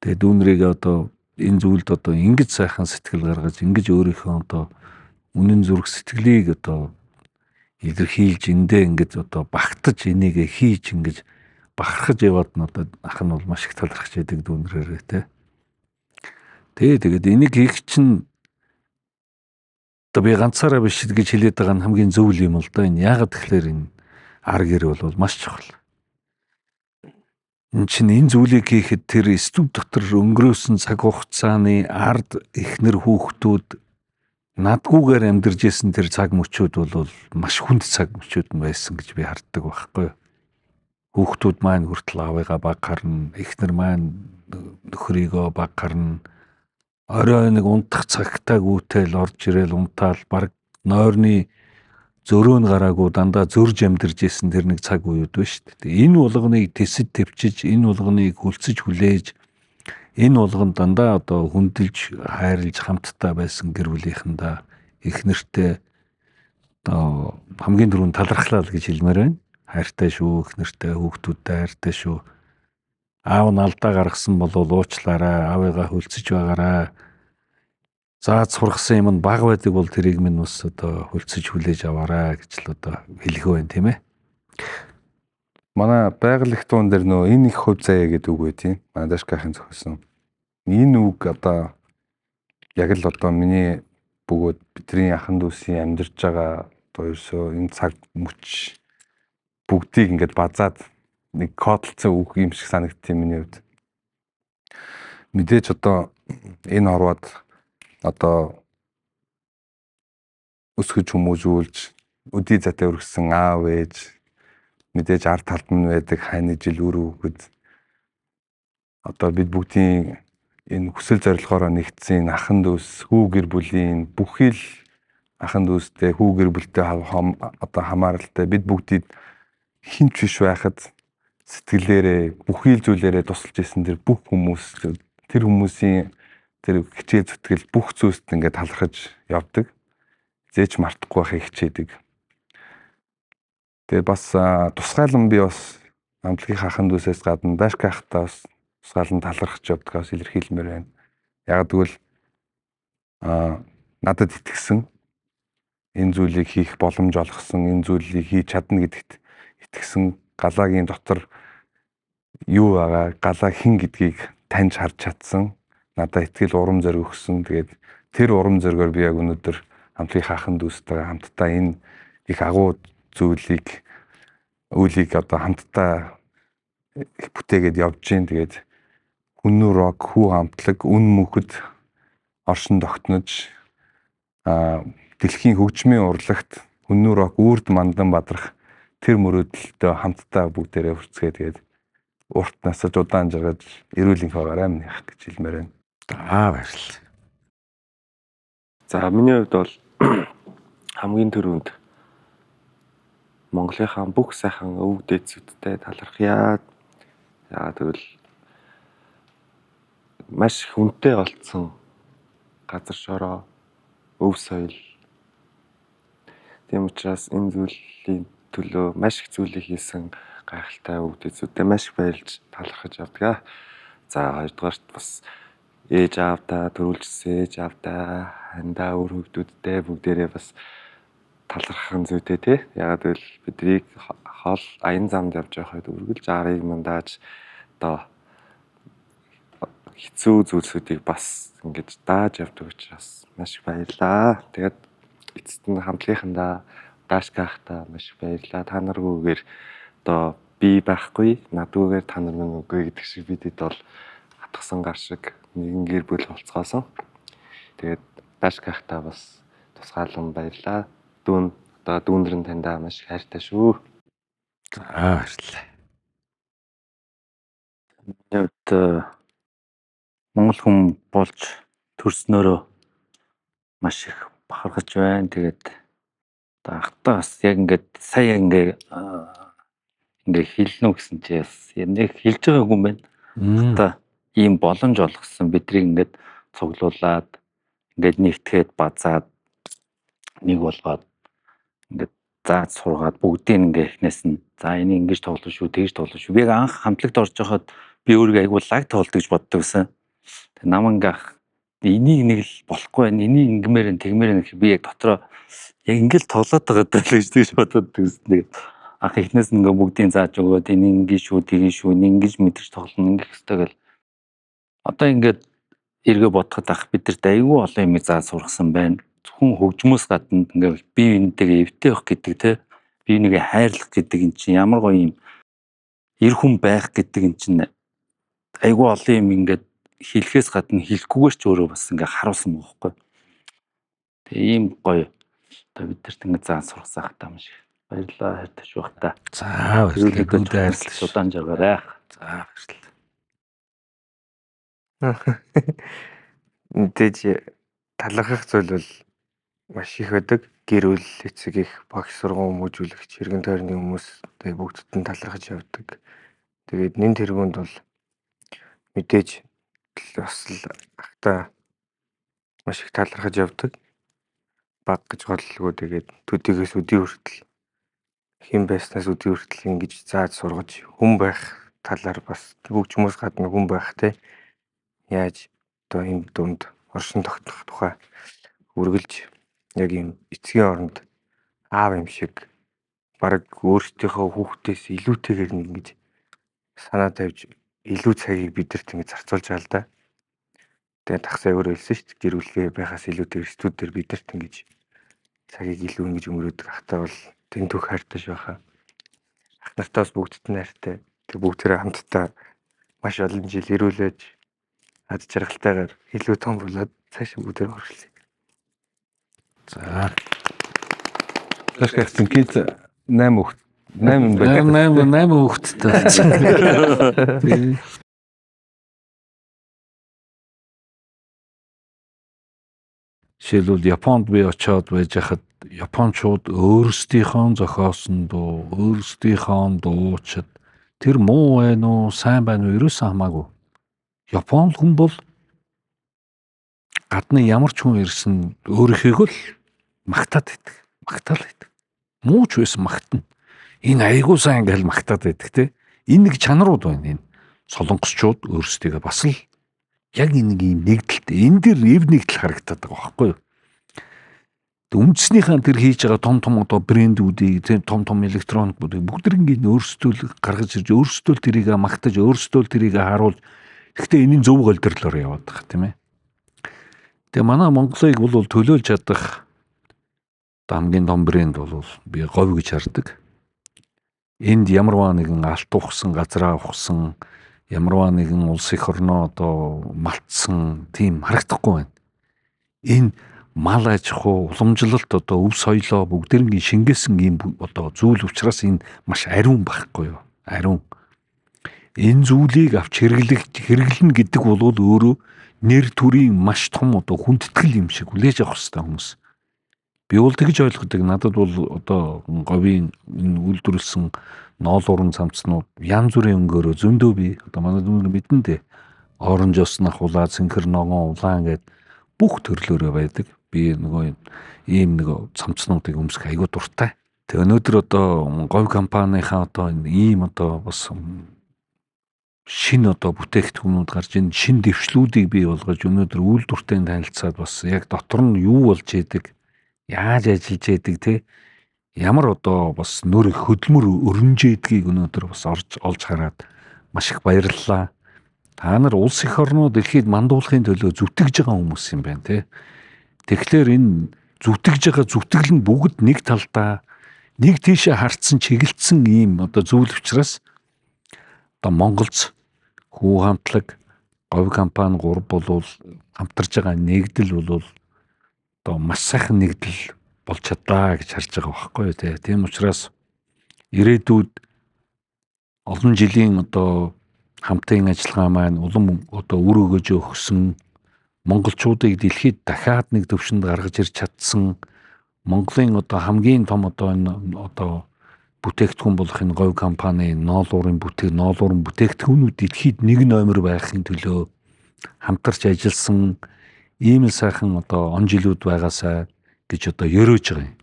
Тэгээ дүүнрийг одоо энэ зүйлд одоо ингэж сайхан сэтгэл гаргаж ингэж өөрийнхөө одоо үнэн зүрх сэтгэлийг одоо илэрхийлж эндээ ингэж одоо багтаж энийг хийж ингэж бахархаж яваад нь одоо ах нь бол маш их талархаж яадаг дүүнрээрээ тий. Тэгээд энийг хийх чинь одоо би ганцаараа биш гэж хэлээд байгаа нь хамгийн зөв юм л да. Энэ яагаад тэгэхээр энэ ар гэр бол маш чухал. Энэ чинь энэ зүйлийг хийхэд тэр студ дотор өнгөрөөсөн цаг хугацааны ард эхнэр хүүхдүүд надгүйгээр амьдарч исэн тэр цаг мөчүүд бол маш хүнд цаг мөчүүд байсан гэж би харддаг байхгүй юу. Хүүхдүүд маань хүртэл аавыгаа баг харна, эхнэр маань нөхрийгөө баг харна. Орой нэг унтах цагтаа гүйтэл орж ирээл унтаал баг нойрны зөрөө нь гараагүй дандаа зөрж амьдарч исэн тэр нэг цаг үед байна шүү дээ. Энэ болгоныг тэсэд төвчиж, энэ болгоныг хүлцэж хүлээж, энэ болгон дандаа одоо хүндэлж, хайрлж хамтдаа байсан гэр бүлийнхэндээ их нэртэй одоо хамгийн түрүүнд талархлаа гэж хэлмээр байна. Хайртай шүү, их нэртэй хүүхдүүдтэй хайртай шүү. Аав нь алдаа гаргасан бол уучлаарай, аавыгаа хүлцэж байгаарай. Зааж сургасан юм нь баг байдаг бол тэрийг минь бас одоо хүлцэж хүлээж аваарай гэж л одоо хэлэх байна тийм ээ. Манай байгаль их туун дээр нөө энэ их хувь заяа гэдэг үг байт юм. Манай Дашкахын зохиосон. Энэ үг одоо яг л одоо миний бөгөөд бидний ахын дүүсийн амьдарч байгаа одоо ерөөсөө энэ цаг мөч бүгдийг ингээд базаад нэг кодлцсан үг юм шиг санагдтiin миний хувьд. Мэдээж одоо энэ орвоод одоо өсгөж хүмүүжүүлж өдий затай өргөсөн аав ээж мэдээж ард талд нь байдаг хайны жил үр өгöd одоо бид бүгдийн энэ хүсэл зорилгоороо нэгдсэн ахын дүүс хүү гэр бүлийн бүхий л ахын дүүстэй хүү гэр бүлтэй одоо хамааралтай бид бүгдийг хинч биш байхад сэтгэлээрээ бүхий л зүйлээрээ тусалж исэн тэр бүх хүмүүс тэр хүмүүсийн тэр хичээл зүтгэл бүх зүйлст ингээд талархаж явдаг. Зээч мартахгүй байхыг хичээдэг. Тэгээ бас тусгайлан би бас амтлагийн ахын дүүсээс гадна Дашка ахтаа бас тусгайлан талархаж явдгаас илэрхийлмээр байна. Яг тэгвэл надад итгэсэн энэ зүйлийг хийх боломж олгосон, энэ зүйлийг хийж чадна гэдэгт итгэсэн галаагийн дотор юу байгаа, галаа хэн гэдгийг таньж харж чадсан, надад итгэл урам зориг өгсөн. Тэгээд тэр урам зоригоор би яг өнөөдөр амтлагийн ахын дүүстэйгээ хамтдаа энэ их агуу үйлийг одоо хамтдаа бүтээгээд явж гин. Тэгээд Хүннү рок хүү хамтлаг үн мөнхөд оршин тогтнож дэлхийн хөгжмийн урлагт Хүннү рок үрд мандан бадрах тэр мөрөөдөлтөд хамтдаа бүгдээрээ хүрцгээе. Тэгээд урт насаж удаан жаргаж эрүүл энх байгаарай минийх гэж хэлмээр байна. Баярлалаа. За миний хувьд бол хамгийн түрүүнд Монголынхаа бүх сайхан өвөг дээдсүүдтэй талархъя. Яагаад гэвэл маш их үнэтэй олцсон газар шороо, өв соёл. Тийм учраас энэ зүйлийн төлөө маш их зүйлийг хийсэн гайхалтай өвөг дээдсүүдтэй маш их баярлж талархаж явдаг. За хоёрдугаарт бас ээж аавдаа төрүүлжсэн ээж аавдаа хандаа өөр хүүхдүүдтэй бүгдээрээ бас талархах зүйтэй тий. Ягаад гэвэл биднийг хол аян замд явж байхад үргэлж арыг мандаж одоо хэцүү зүйлсүүдийг бас ингэж дааж явдаг учраас маш их баярлаа. Тэгээд эцэст нь хамтлагийнхандаа Дашка ахтаа маш их баярлаа. Та наргүйгээр одоо би байхгүй, надгүйгээр та нар минь үгүй гэдэг шиг бидэд бол хатгсан гар шиг нэгэн гэр бүл болцгоосон. Тэгээд Дашка ахтаа бас тусгаалan баярлаа. Дүүнэр нь таньдаа маш их хайртай шүү. Баярлалаа. Явд Монгол хүн болж төрснөөрөө маш их бахархаж байна. Тэгээд ахтаа бас яг ингээд сая ингээ хэлнэ гэсэн чи бас нэг хэлж байгаагүй юм байна. Ахтаа ийм боломж олгосон биднийг ингээд цуглуулад ингээд нэгтгэхэд базаад нэг болгоод ингээд зааж сургаад бүгдийг ингээ эхнээс нь за энийг ингэж тоглоно шүү, тэгж тоглоно шүү. Би яг анх хамтлагт орж байхад би өөрийгөө айгуу лаг тоглодог гэж боддог гэсэн. Тэг намангах энийг нэг л болохгүй байна. Энийг ингэмээр нь тэгмээр нь би яг дотроо яг ингээл тоглоод байгаа даа л гэж тэгж бодоод гэсэн. Тэгээд анх эхнээс нь ингээ бүгдийг зааж өгөөд энийг ингэж шүү, тэгж шүү, энийг ингэж мэдэрч тоглоно ингэх хэрэгтэй гэл. Одоо ингээд эргээ бодоход ах бидэрт айгүй олон юм зааж сургасан байна. Зөвхөн хөгжмөөс гадна ингээл бие биентэйгээ эвтэй байх гэдэг те бие бинийгээ хайрлах гэдэг эн чинь ямар гоё юм эр хүн байх гэдэг эн чинь айгүй олон юм ингээд хэлэхээс гадна хэлэхгүйгээр ч өөрөө бас ингээ харуулсан байгаа байхгүй. Тэгээ ийм гоё одоо бидэрт ингээ зааж сургасан хата юм шиг. Баярлалаа хайртай шүү хата. За баярлалаа. Баярлалаа. Удаан жаргаарай. За баярлалаа. Мэдээж талархах зүйл бол маш их байдаг. Гэр бүл, эцэг их, багш сургууль, хүмүүжүүлэгч, иргэн тойрны хүмүүстэй бүгдд нь талархаж явдаг. Тэгээд нэн тэргуунд бол мэдээж бас л ахта маш их талархаж явдаг. Баг гэж бодлоо. Тэгээд төдийгөөс өдий хүртэл хэн байснаас өдий хүртэл ингэж зааж сургаж хүн байх талаар бас хөгжмөөс гадна хүн байх те яаж одоо энэ дунд оршин тогтнох тухай үргэлж яг юм эцгийн оронд аав юм шиг бараг өөртөөхөө хүүхдээс илүүтэйгээр ингэж санаа тавьж илүү цагийг бидэрт ингэж зарцуулж байгаа л да. Тэгээд тахсаа өөрөө хэлсэн шүү дээ. Гэр бүлгээ байхаас илүүтэйгээр студиэр бидэрт ингэж цагийг илүү ингэж өнгөрөөдөг ахтаа бол тэндүх хайртай шүү хаа. Ах нартаас бүгдд нь хайртай. Тэг бүгдээрээ хамтдаа маш олон жил ирүүлээж ад жаргалтайгаар илүү том болоод цаашаа бүгдээр хүргэлээ. За. Дашка ахтын кит 8 хүүхэд 8 байдаг. 8 хүүхэдтэй. Жишээлбэл Японд би очиод байж хахад японочууд өөрсдийнхөө зохиосон дуу, өөрсдийнхөө дуучид тэр муу байна уу, сайн байна уу ерөөсөө хамаагүй. Япон хүн бол гадны ямар ч хүн ирсэн өөрийнхөө л магтаад байдаг. Магтаал байдаг. Муу ч байсан магтана. Энэ айгуу сайн ингээл магтаад байдаг те. Энэ нэг чанарууд байна энэ. Солонгосчууд өөрсдийгөө бас л яг нэг юм нэгдэлтэй. Энэ дэр эв нэгдэл харагдаад байгаа байхгүй юу? Үндснийхэн тэр хийж байгаа том одоо брэндүүдийг том электроникуудыг бүгдэрийг өөрсдөө гаргаж ирж өөрсдөө тэрийг магтаж өөрсдөө тэрийг харуулж гэхдээ энэний зөв голдөрлөөр яваад байгаа тийм ээ. Тэгээ манай Монголыг бол төлөөлж чадах хамгийн том брэнд бол би говь гэж хардаг. Энд ямарваа нэгэн алт ухсан, газраа ухсан, ямарваа нэгэн улс их орноо одоо малтсан тийм харагдахгүй байна. Энэ мал аж ахуй, уламжлалт одоо өв соёлоо бүгдэрийн шингээсэн юм одоо зүйл учраас энэ маш ариун байхгүй юу? Ариун. Энэ зүйлийг авч хэрэглэнэ гэдэг бол өөрөө нэр төрийн маш том одоо хүндэтгэл юм шиг хүлээж авах хэрэгтэй хүмүүс. Би бол тэгж ойлгодог. Надад бол одоо говийн энэ үйлдвэрлэсэн ноол уран цамцнууд янз бүрийн өнгөөрөө зөндөө би одоо манай дүүнэр бидэндээ оранж оснах улаа, цэнхэр ногоон улаан гэд бүх төрлөөрөө байдаг. Би ийм цамцнуудыг өмсөх айгүй дуртай. Тэгээ өнөөдөр одоо говь компанийнхаа одоо ийм одоо бас шинэ одоо бүтээгдэхүүнүүд гарч энэ шинэ дэвшлүүдийг бий болгож өнөөдөр үйлдвэртэй танилцаад бас яг дотор нь юу болж идэг, яаж ажиллаж идэг те ямар одоо бас нөр хөдөлмөр өрнжээдгийг өнөөдөр бас олж хараад маш их баярлалаа. Та нар улс их орноо дэлхийд мандуулахын төлөө зүтгэж байгаа хүмүүс юм байна те. Тэгэхээр энэ зүтгэж байгаа зүтгэл нь бүгд нэг талдаа нэг тийшээ харцсан чиглэлцсэн ийм одоо зүйл учраас одоо Монголц хүү хамтлаг говь компани 3 болвол хамтарж байгаа нэгдэл бол одоо маш сайхан нэгдэл болж чадлаа гэж харж байгаа байхгүй юу те. Тийм учраас ирээдүйд олон жилийн одоо хамтын ажиллагаа маань улам одоо үр өгөж өгсөн монголчуудыг дэлхийд дахиад нэг төвшөнд гаргаж ирж чадсан Монголын одоо хамгийн том одоо энэ одоо бүтээгдэхүүн болох энэ говь компани ноолуурын бүтээгдэхүүнүүд дэлхийд нэг номер байхын төлөө хамтарч ажилласан ийм л сайхан одоо он жилүүд байгаасаа гэж одоо ёроож байгаа юм.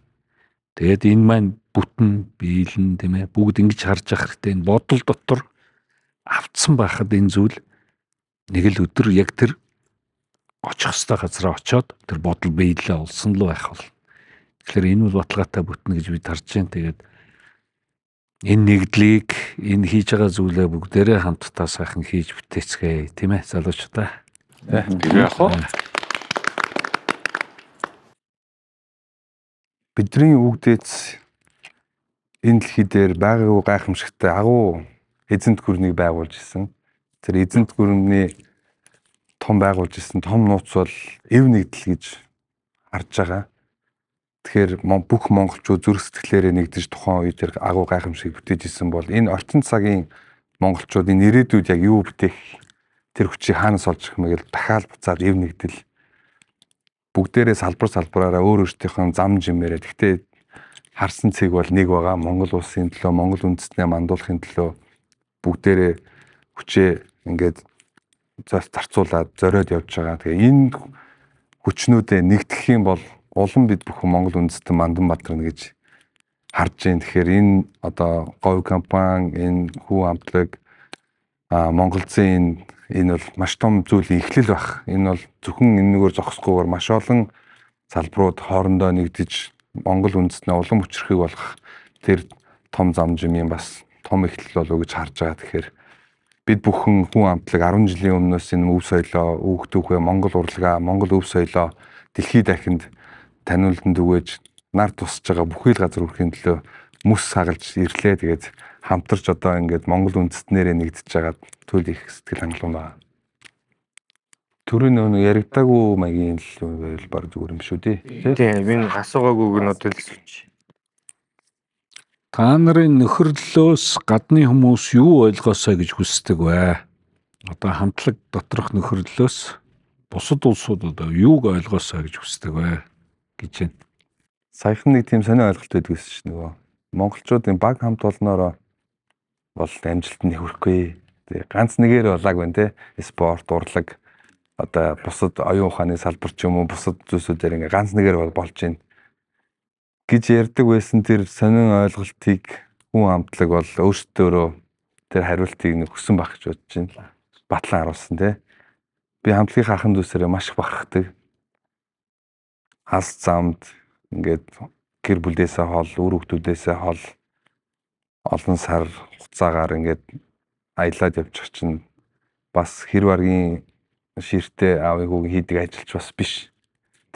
Тэгээд энэ маань бүтэн биелэн тийм ээ бүгд ингэж харж явах хэрэгтэй. Энэ бодол дотор автсан байхад энэ зүйл нэг л өдөр яг тэр очих хэвээр газараа очиод тэр бодол биелэлээ олсон л байх бол. Тэгэхээр энэ бол баталгаатай бүтнэ гэж бид харж байна. Тэгээд энэ нэгдлийг энэ хийж байгаа зүйлээ бүгдээрээ хамтдаа сайхан хийж бүтээцгээе тийм ээ залуучуудаа. Тэгээ яах вэ? Бидний үгдээц энэ дэлхий дээр байгаагүй гайхамшигтай агуу эзэнт гүрнийг байгуулж исэн. Тэр эзэнт гүрний том байгуулж исэн том нууц бол эв нэгдэл гэж харж байгаа. Тэгэхээр бүх монголчууд зүрх сэтгэлээрээ нэгдэж тухайн үед тэр агуу гайхамшиг бүтээж исэн бол энэ орчин цагийн монголчуудын ирээдүйд яг юу бүтээх тэр хүчийг хаанаас олж ирэх мэй гэж дахиад буцаад эв нэгдэл бүгдээрээ салбараараа өөр өөртөөхөө зам жимээрээ гэхдээ харсан цэг бол нэг байгаа. Монгол улсын төлөө, Монгол үндэстнээ мандуулахын төлөө бүгдээрээ хүчээ ингээд зарцуулаад зориод явж байгаа. Тэгээ энэ хүчнүүдээ нэгтгэх юм бол улам бид бүхэн Монгол үндэстэн мандан бадарна гэж харж байна. Тэгэхээр энэ одоо говь компани, энэ хүү хамтлаг Монголын энэ бол маш том зүйлийн эхлэл байх. Энэ бол зөвхөн энэгээр зогсохгүйгээр маш олон салбарууд хоорондоо нэгдэж Монгол үндэстнээ улам хүчрэхийг болгох тэр том зам жимийн бас том эхлэл болов гэж харж байгаа. Тэгэхээр бид бүхэн хүн амтлаг 10 жилийн өмнөөс энэ өв соёлоо, өв түүхээ, Монгол урлагаа, Монгол өв соёлоо дэлхийд дахинд таниулан түгээж нар тусаж байгаа бүхий л газар өрхийн төлөө мөс сагалж ирлээ. Тэгээд хамтарч одоо ингээд Монгол үндэстнэрээ нэгдэж байгаа төлөв их сэтгэл хангалуун байна. Төрийн нөө яригдаагүй маягийн л байвал баг зүгээр юм шүү дээ. Тийм, би асуугаагүйг нь одоо Та нарын нөхөрлөлөөс гадны хүмүүс юу ойлгосоо гэж хүсдэг вэ? Одоо хамтлаг доторх нөхөрлөлөөс бусад улсууд одоо юуг ойлгосоо гэж хүсдэг вэ гэж байна. Саяхан нэг тийм сонио ойлголт байдаг гэсэн чинь нөгөө монголчуудын баг хамт олноороо бол амжилтанд хүрэхгүй. Тэгээ ганц нэгээр болааг байна те. Спорт, урлаг одоо бусад оюун ухааны салбар ч юм уу бусад зүйлсүүдээр ингээ ганц нэгээр болж байна гэж ярьдаг байсан тэр сонин ойлголтыг хүн амтлаг бол өөрсдөө тэр хариултыг нэг хүссэн байх гэж бодож байна. Батлан харуулсан те. Би хамтлагийн ахын дүүсээрээ маш их бахархдаг. Хас замд ингээд гэр бүлээсээ хол, үр хүүхдүүдээсээ хол олон сар хугацаагаар ингээд аялаад явчих чинь бас хэр баргийн ширтээ аавын хүүгийн хийдэг ажилч бас биш.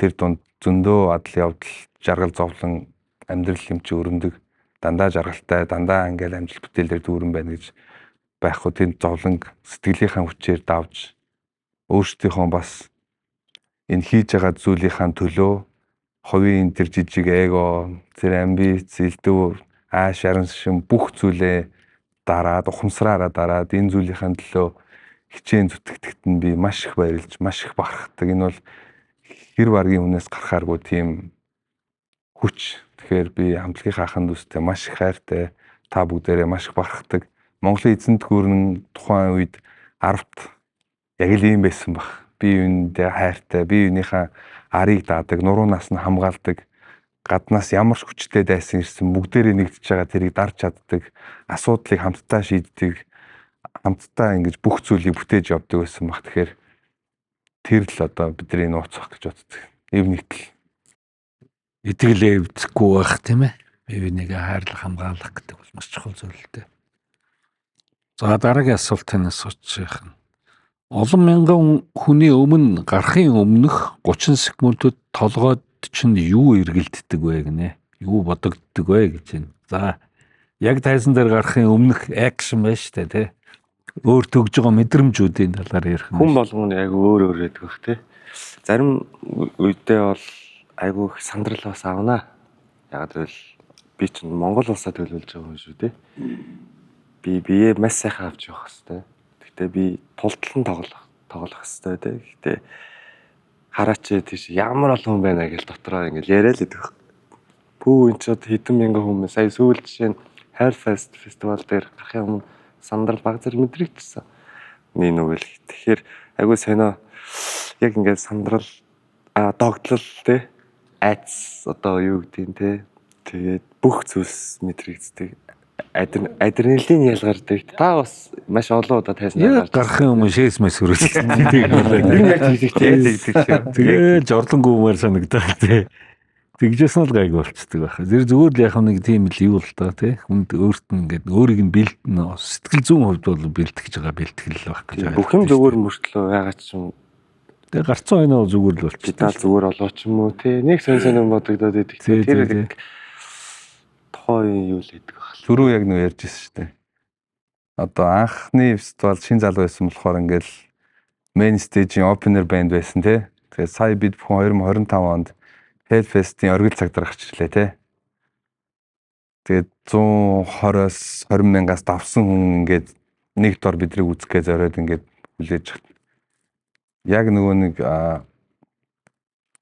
Тэр дунд зөндөө адал явдал, жаргал зовлон амьдрал юм чи өрөндөг. Дандаа жаргалтай, дандаа ингээл амжилт бүтээлээр дүүрэн байна гэж байхгүй. Тэр зовлонг сэтгэлийнхаа хүчээр давж өөрсдийнхөө бас энэ хийж байгаа зүйлийнхаа төлөө хувийн тэр жижиг эго, тэр амбиц, элдв, ааш араншин бүх зүйлээ дараад, ухамсараараа дараад энэ зүйлийнхаа төлөө хичээн зүтгэдэгт нь би маш их баярлж, маш их бахархдаг. Энэ бол хэр баргийн хүнээс гарахааргүй тийм хүч. Тэгэхээр би хамтлагийн ахын дүүстэй маш их хайртай, та бүгдээрээ маш их бахархдаг. Монголын эзэнт гүрэн тухайн үед 10-т яг л ийм байсан баг. Би үүндээ хайртай, би үүнийхээ арыг даадаг, нуруунаас нь хамгаалдаг, гаднаас ямар ч хүчтэй дайсан ирсэн бүгдээрээ нэгдэж байгаа тэрийг дарж чаддаг, асуудлыг хамтдаа шийддэг, хамтдаа ингэж бүх зүйлийг бүтээж явдаг байсан баг. Тэгэхээр тэр л одоо бидний нууц баг гэж боддог. Эв нэгтэл Итгэлээ эвдэхгүй байх тийм ээ. Бие бинийгээ хайрлах, хамгаалах гэдэг бол маш чухал зүйл л дээ. За дараагийн асуултын асуучих нь. Олон мянган хүний өмнө гарахын өмнөх 30 секундэд толгойд чинь юу эргэлддэг вэ гинэ? Юу бодогддог вэ гэж байна. За яг тайзан дээр гарахын өмнөх акшн байна шүү дээ тий. Өөр төгж байгаа мэдрэмжүүдийн талаар ярих нь. Хүн болгоно яг өөр өөр байдаг бах тий. Зарим үедээ бол айгүй их сандрал бас авнаа. Яг л би чинь Монгол улсаа төлөвлөж байгаа юм шүү тий. Би бие маш сайхан авч явах хэрэгтэй. Гэтэ би тултлан тоглох хэрэгтэй тий. Гэтэ хараач тийш ямар олон хүн байна гэж дотроо ингээл яриад л идэх. Пүү энэ ч хэдэн мянган хүмүүс сая сүүл жишээ нь Хайрфест фестивал дээр гарахын өмнө сандрал баг зэрэг мэдрэгдсэн. Нэгвэл тэгэхээр айгүй сонио яг ингээд сандрал догтлол тий айц одоо юу гэдэг нь тий тэгээд бүх зүйлс мэдрэгддэг. Адреналин ялгардаг. Та бас маш олон удаа тайсан яг гарахын өмнө шээс мэс хүрээд. энэ яг тэгдэг. Тэгээ жорлонгүймээр санагдаад тий. Тэгжсэн л гайг болцдог байх. Тэр зүгээр л яг нэг тийм л юу л та тий. Хүнд өөрт нь ингээд өөрийг нь бэлтэн сэтгэл зүйн хувьд бол бэлтгэж байгаа бэлтгэл байх гэж байна. Бүх юм зүгээр мөртлөө ягаад ч юм тэгээ гарцсан ойноо зүгээр л болчих. Бидаа зүгээр олоо ч юм уу тий. Нэг сонь бодогдоод идэг. Тэр тухайн юу л идэг байх. Түрүү яг нөө ярьжсэн шүү дээ. Одоо анхны фестивал шин залуу байсан болохоор ингээл main stage-ийн opener band байсан тий. Тэгээд сая бид бүхэн 2025 онд Hellfest-ийн оргил цаг дарагч ирлээ тий. Тэгээд 120-оос 20 мянгаас давсан хүн ингээд нэг дор бидрийг үзэхгээ зориод ингээд хүлээж авт. Яг нөгөө нэг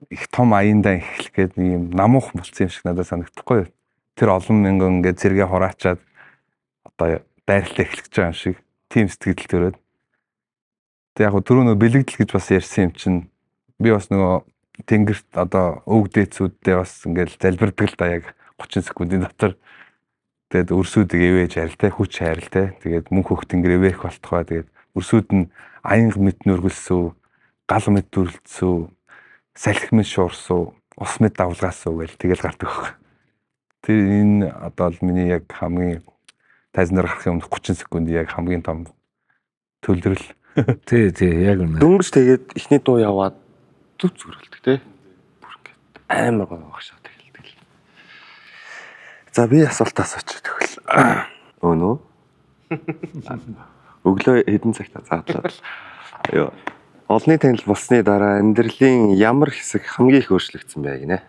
их том аяндаа эхлэх гээд нэг юм намуух болсон юм шиг надад санагдахгүй юу? Тэр олон мянган ингээд зэрэгээ хураачаад одоо дайралтаа эхлэх гэж байгаа юм шиг тийм сэтгэл төрөөд. Тэг яг түрүү нөгөө бэлэгдэл гэж бас ярьсан юм чинь би бас нөгөө тэнгэрт одоо өвгдээцүүддээ бас ингээд залбирдаг л да яг 30 секундын дотор. Тэгээд өрсүүдийг эвэж харилтай, хүч харилтай. Тэгээд мөнх хөх тэнгэр эвэх болтгоо. Тэгээд өрсүүд нь аянга мэд нүргэлсүү, гал мэд дүрлцүү, салхи мэд шуурсуу, ус мэд давлгаасуу гэл тэгэл гардаг баг. Тэр энэ одоо л миний яг хамгийн тайзнаар гарахын өмнө 30 секунд яг хамгийн том төлдрөл. Тий яг үнэ. Дөнгөж тэгээд ихний дуу яваад зүг зүрэлдэг тий. Бүр ингээд амар гоё багшаа тэгэлдэг л. За би асуултаас очиж тэгвэл. Өө өглөө хэдэн цагт заадлаа. Йоо. Олонний танил болсны дараа амьдралын ямар хэсэг хамгийн их өөрчлөгдсөн бэ гинэ?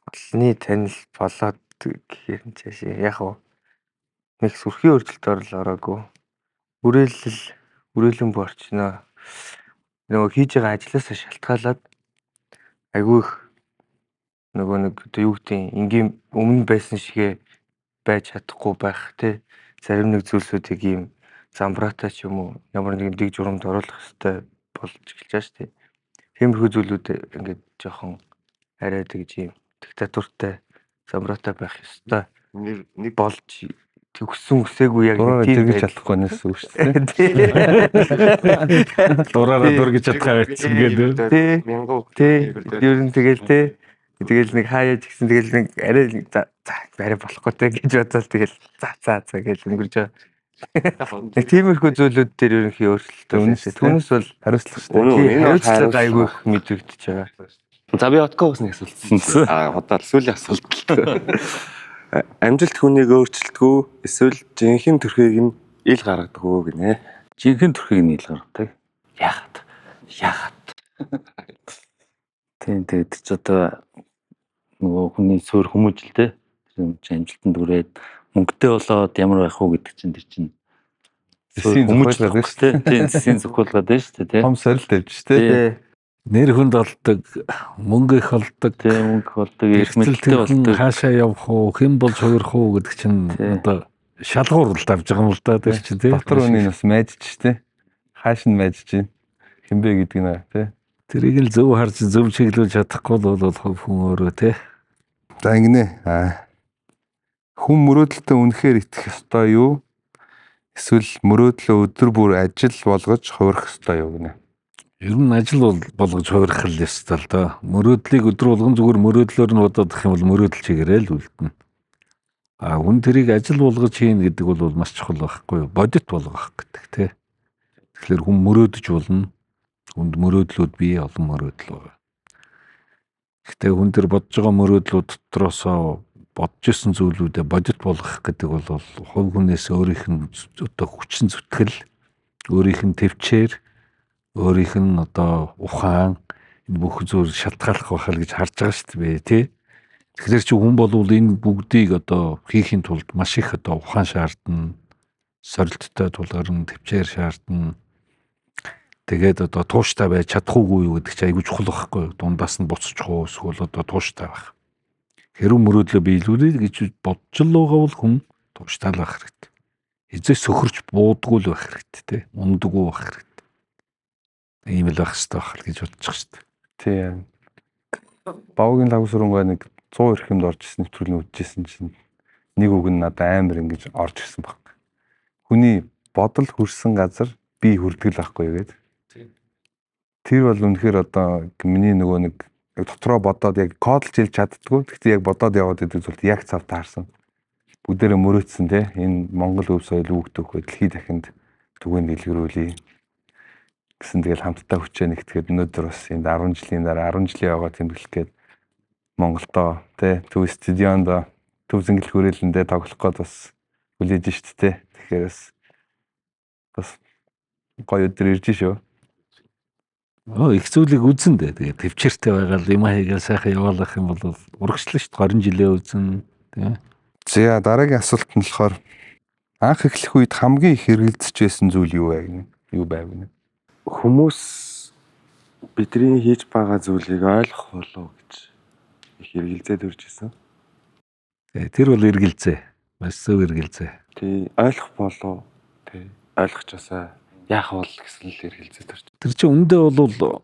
Олонний танил болоод гэхээр нь цааш яг уу нэг сүрхийн өөрчлөлтөөр л ороогүй. Үрээлэн борчноо. Нөгөө хийж байгаа ажлаасаа шалтгаалаад айгүй их нөгөө нэг одоо юу гэдэг ингийн өмнө байсан шигээ байж чадахгүй байх тий. Зарим нэг зүйлсүүдийг ийм замбраатай ч юм уу ямар нэгэн дэг журамд оруулах хэрэгтэй болж эхэлж байгаа шүү дээ. Тиймэрхүү зүйлүүд ингээд жоохон арай тэгж ийм диктатуртай замбраатай байх ёстой. Нэг Болж төгссөн үсээгүй яг Дураараа тийм дэргэж чадахгүй нэс үг шүү дээ. Дураараа дургиж чадхаа байсан гэдэг. Тий. мянган Тий. Ер нь тэгэл тий. Тэгэл нэг хаяаж гисэн тэгэл нэг арай болохгүй те гэж бодоод тэгэл за гэж өнгөрж байгаа. Нэг тиймэрхүү зүйлүүд дээр ерөнхий өөрчлөлт үүнээс түүнээс бол Хариуцлага шүү Үнэн, дээ. энэ бол хариуцлага айгүй их мэдрэгдэж байгаа. За би откоос нэг асуултсан. Удаал сүүлийн асуулт. Амжилт хүнийг өөрчилдөггүй эсвэл жинхэнэ төрхийг нь ил гаргадаг уу гинэ. Жинхэнэ төрхийг нь ил гаргадаг. Яагаад? Тийм тэгээд ч одоо нөгөө хүний суур хүмүүжлтэй тэр амжилтанд хүрээд мөнгөтэй болоод ямар байх уу гэдэг чинь тэр чинь Зэсийн зөвхөлгээд байна шүү дээ. тийм зэсийн зөвхөлгээд байна шүү дээ тийм. Том сорилт тавьж шүү дээ. Тий. Нэр хүнд олдог, мөнгө их олдог, Тийм мөнгө болдог, эрх мэдэлтэй болдог. хаашаа явах уу, хэн болж хувирах уу гэдэг чинь Тий. одоо шалгуур л давж байгаа юм л да тэр чинь тий. Дотор үнийг бас майжж шүү дээ. Хааш нь майжж чинь. Хинбэ гэдэг нэ тий. Тэрийг л зөв харж зөв чиглүүлж чадахгүй бол хүн өөрөө тий. За ингэнэ. Хүн мөрөөдөлтөд үнэхээр итгэх ёстой юу? Эсвэл мөрөөдлөө өдөр бүр ажил болгож хувирах ёстой юу гинэ? Ер нь ажил болгож хувирах л ёстой л доо. Мөрөөдлийг өдөр болгон зүгээр мөрөөдлөөр нь бодох юм бол мөрөөдөл чигээрээ л үлдэнэ. Хүн тэрийг ажил болгож хийн гэдэг бол маш чухал байхгүй юу? Бодит болгох гэдэг тий. Тэгэхээр хүн мөрөөдөж болно. Хүнд мөрөөдлүүд бий, олон мөрөөдөл байгаа. Гэхдээ хүн тэр бодож байгаа мөрөөдлүүд дотроосоо бодож исэн зүйлүүдэд бодит болгох гэдэг бол хувь хүнээс өөрийнх нь одоо хүчин зүтгэл, өөрийнх нь төвчээр, өөрийнх нь одоо ухаан энэ бүх зүйл шалтгааллах байхаа гэж харж байгаа шүү дээ тий. Тэгэхээр чи хүн болвол энэ бүгдийг одоо хийхин тулд маш их одоо ухаан шаардна, сорилттой тулгарн, төвчээр шаардна. Тэгээд одоо тууштай байж чадахгүй юу гэдэг чинь айгүй чухал байхгүй юу? Дундаас нь буцчих уу эсвэл одоо тууштай байх. Хэрэг мөрөөдлөө биелүүлээ гэж бодж л байгаа бол хүн тууштай л байх хэрэгтэй. Эзээ сөхөрч буудгүй л байх хэрэгтэй тий. Ундаггүй байх хэрэгтэй. Ийм л байх хэрэгтэй байх гэж бодчих шүү дээ. Тий. Бавгийн лагсруугаа нэг 100 эрхэмд орж исэн нэвтрүүлэн үдчихсэн чинь нэг үг нь надад амар ингэж орж ирсэн баг. Хүний бодол хүрсэн газар би хүрдэг л байхгүй юу гэдэг. Тэр бол үнэхээр одоо миний нөгөө нэг дотроо бодоод яг кодлж хэлж чаддгүй. Гэхдээ яг бодоод яваад идэг зүйл яг цав таарсан. Бүгдээрээ мөрөөдсөн те энэ Монгол өв соёл үүгдэх хөө дэлхийд дахинд түгээн дэлгэрүүлье гэсэн тэгэл хамтдаа хүчээ нэгтгэхэд өнөөдөр бас энд 10 жилийн дараа 10 жилийн яваа тэмдэглэх гээд Монголдоо те төв стадионд төв зингэлэх хүрээлэндээ тоглох гээд бас хүлээж штт те. Тэгэхээр бас гоё өдөр ирж шүү. Их зүйлийг үзэн дээ. Тэгээд төвчээртэй байгаа юм хийгээл сайхан яваалах юм бол урагшлаа шүү дээ. 20 жилээ үзэн тийм. За дараагийн асуулт нь болохоор анх эхлэх үед хамгийн их хэрэгэлдэж байсан зүйл юу вэ гэнэ? Юу байв гэнэ? Хүмүүс бидний хийж байгаа зүйлийг ойлгох болов гэж их эргэлзээд үрж исэн. Тэр бол эргэлзээ. Маш зөв эргэлзээ. Тий, ойлгох болов. Тий, ойлгочосоо яах бол гэсэн л эргэлзээд үрж. Тэр чинь үндэ бол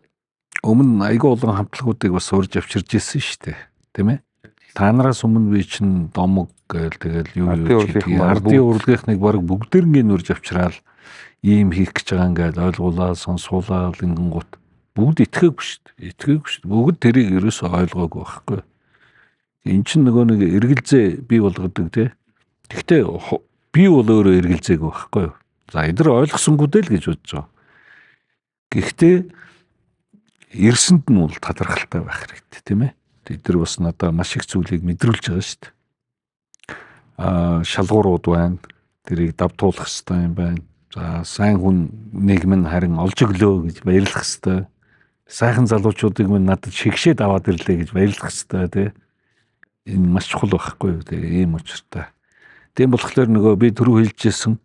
өмнө айгүй олон хамтлагуудыг бас урьж авчирж ирсэн шүү дээ. Тийм ээ? Та нараас өмнө би чинь домог гээл тэгэл юу ардын урлагийнхныг баг бүгдэрнгийн урьж авчраал ийм хийх гэж байгаа ингээд ойлгуулаад сонсуулаад ингэнгუთ бүгд итгээггүй шүү дээ. Итгээггүй шүү дээ. Бүгд тэрийг ерөөсөө ойлгоогүй байхгүй. Энд чинь нөгөө нэг эргэлзээ бий болгодог тий. Гэхдээ би бол өөрөө эргэлзээгүй байхгүй юу? За эдгээр ойлгосонгүйдээ л гэж бодож байгаа. Гэхдээ эрсэнд нь бол талархалтай байх хэрэгтэй тийм ээ. Эдгээр бас надад маш их зүйлийг мэдрүүлж байгаа шүү дээ. Шалгуурууд байна. Тэрийг давтуулах хэрэгтэй юм байна. За сайн хүн нийгэм нь харин олж өглөө гэж баярлах хэрэгтэй. Сайхан залуучуудыг минь надад шигшээд аваад ирлээ гэж баярлах хэрэгтэй тий. Энэ маш чухал байхгүй юу? Тэгээ ийм учиртай. Тийм болохоор нөгөө би түрүү хэлжсэн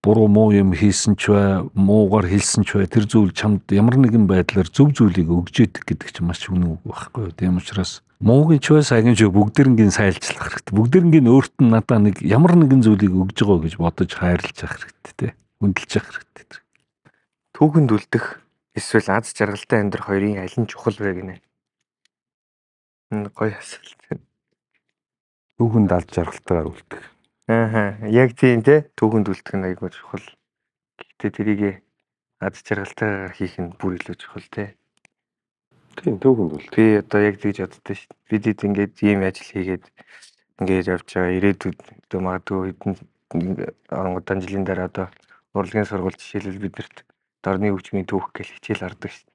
буруу муу юм хийсэн ч бай, муугаар хэлсэн ч бай, тэр зүйл чамд ямар нэгэн байдлаар зөв зүйлийг өгж идэг гэдэг чинь маш үнэн үг байхгүй юу? Тийм учраас муугийн ч бай, сайгийн ч бай бүгдэрнгийн сайлжлах хэрэгтэй. Бүгдэрнгийн өөрт нь надаа нэг ямар нэгэн зүйлийг өгж байгаа гэж бодож хайрлаж явах хэрэгтэй те. Хүндэлж явах хэрэгтэй. Түүхэнд үлдэх эсвэл аз жаргалтай амьдрах хоёрын аль нь чухал вэ гинэ? Гоё асуулт. Түүхэнд алж жаргалтайгаар үлдэх. Яг тийм те. Түүхэнд үлдэх нь айгүй чухал. Гэхдээ тэрийг аз жаргалтайгаар хийх нь бүр илүү чухал те. Тийм түүхэнд үлдэх. Би одоо яг тэгж боддоо шүү дээ. Бид хэд ингээд ийм ажил хийгээд ингээд явж байгаа ирээдүйд одоо магадгүй хэдэн онгоцон жилийн дараа одоо урлагийн сургууль жишээлбэл биднэрт дорны хөгжмийн түүх гэх хичээл ордог шүү дээ.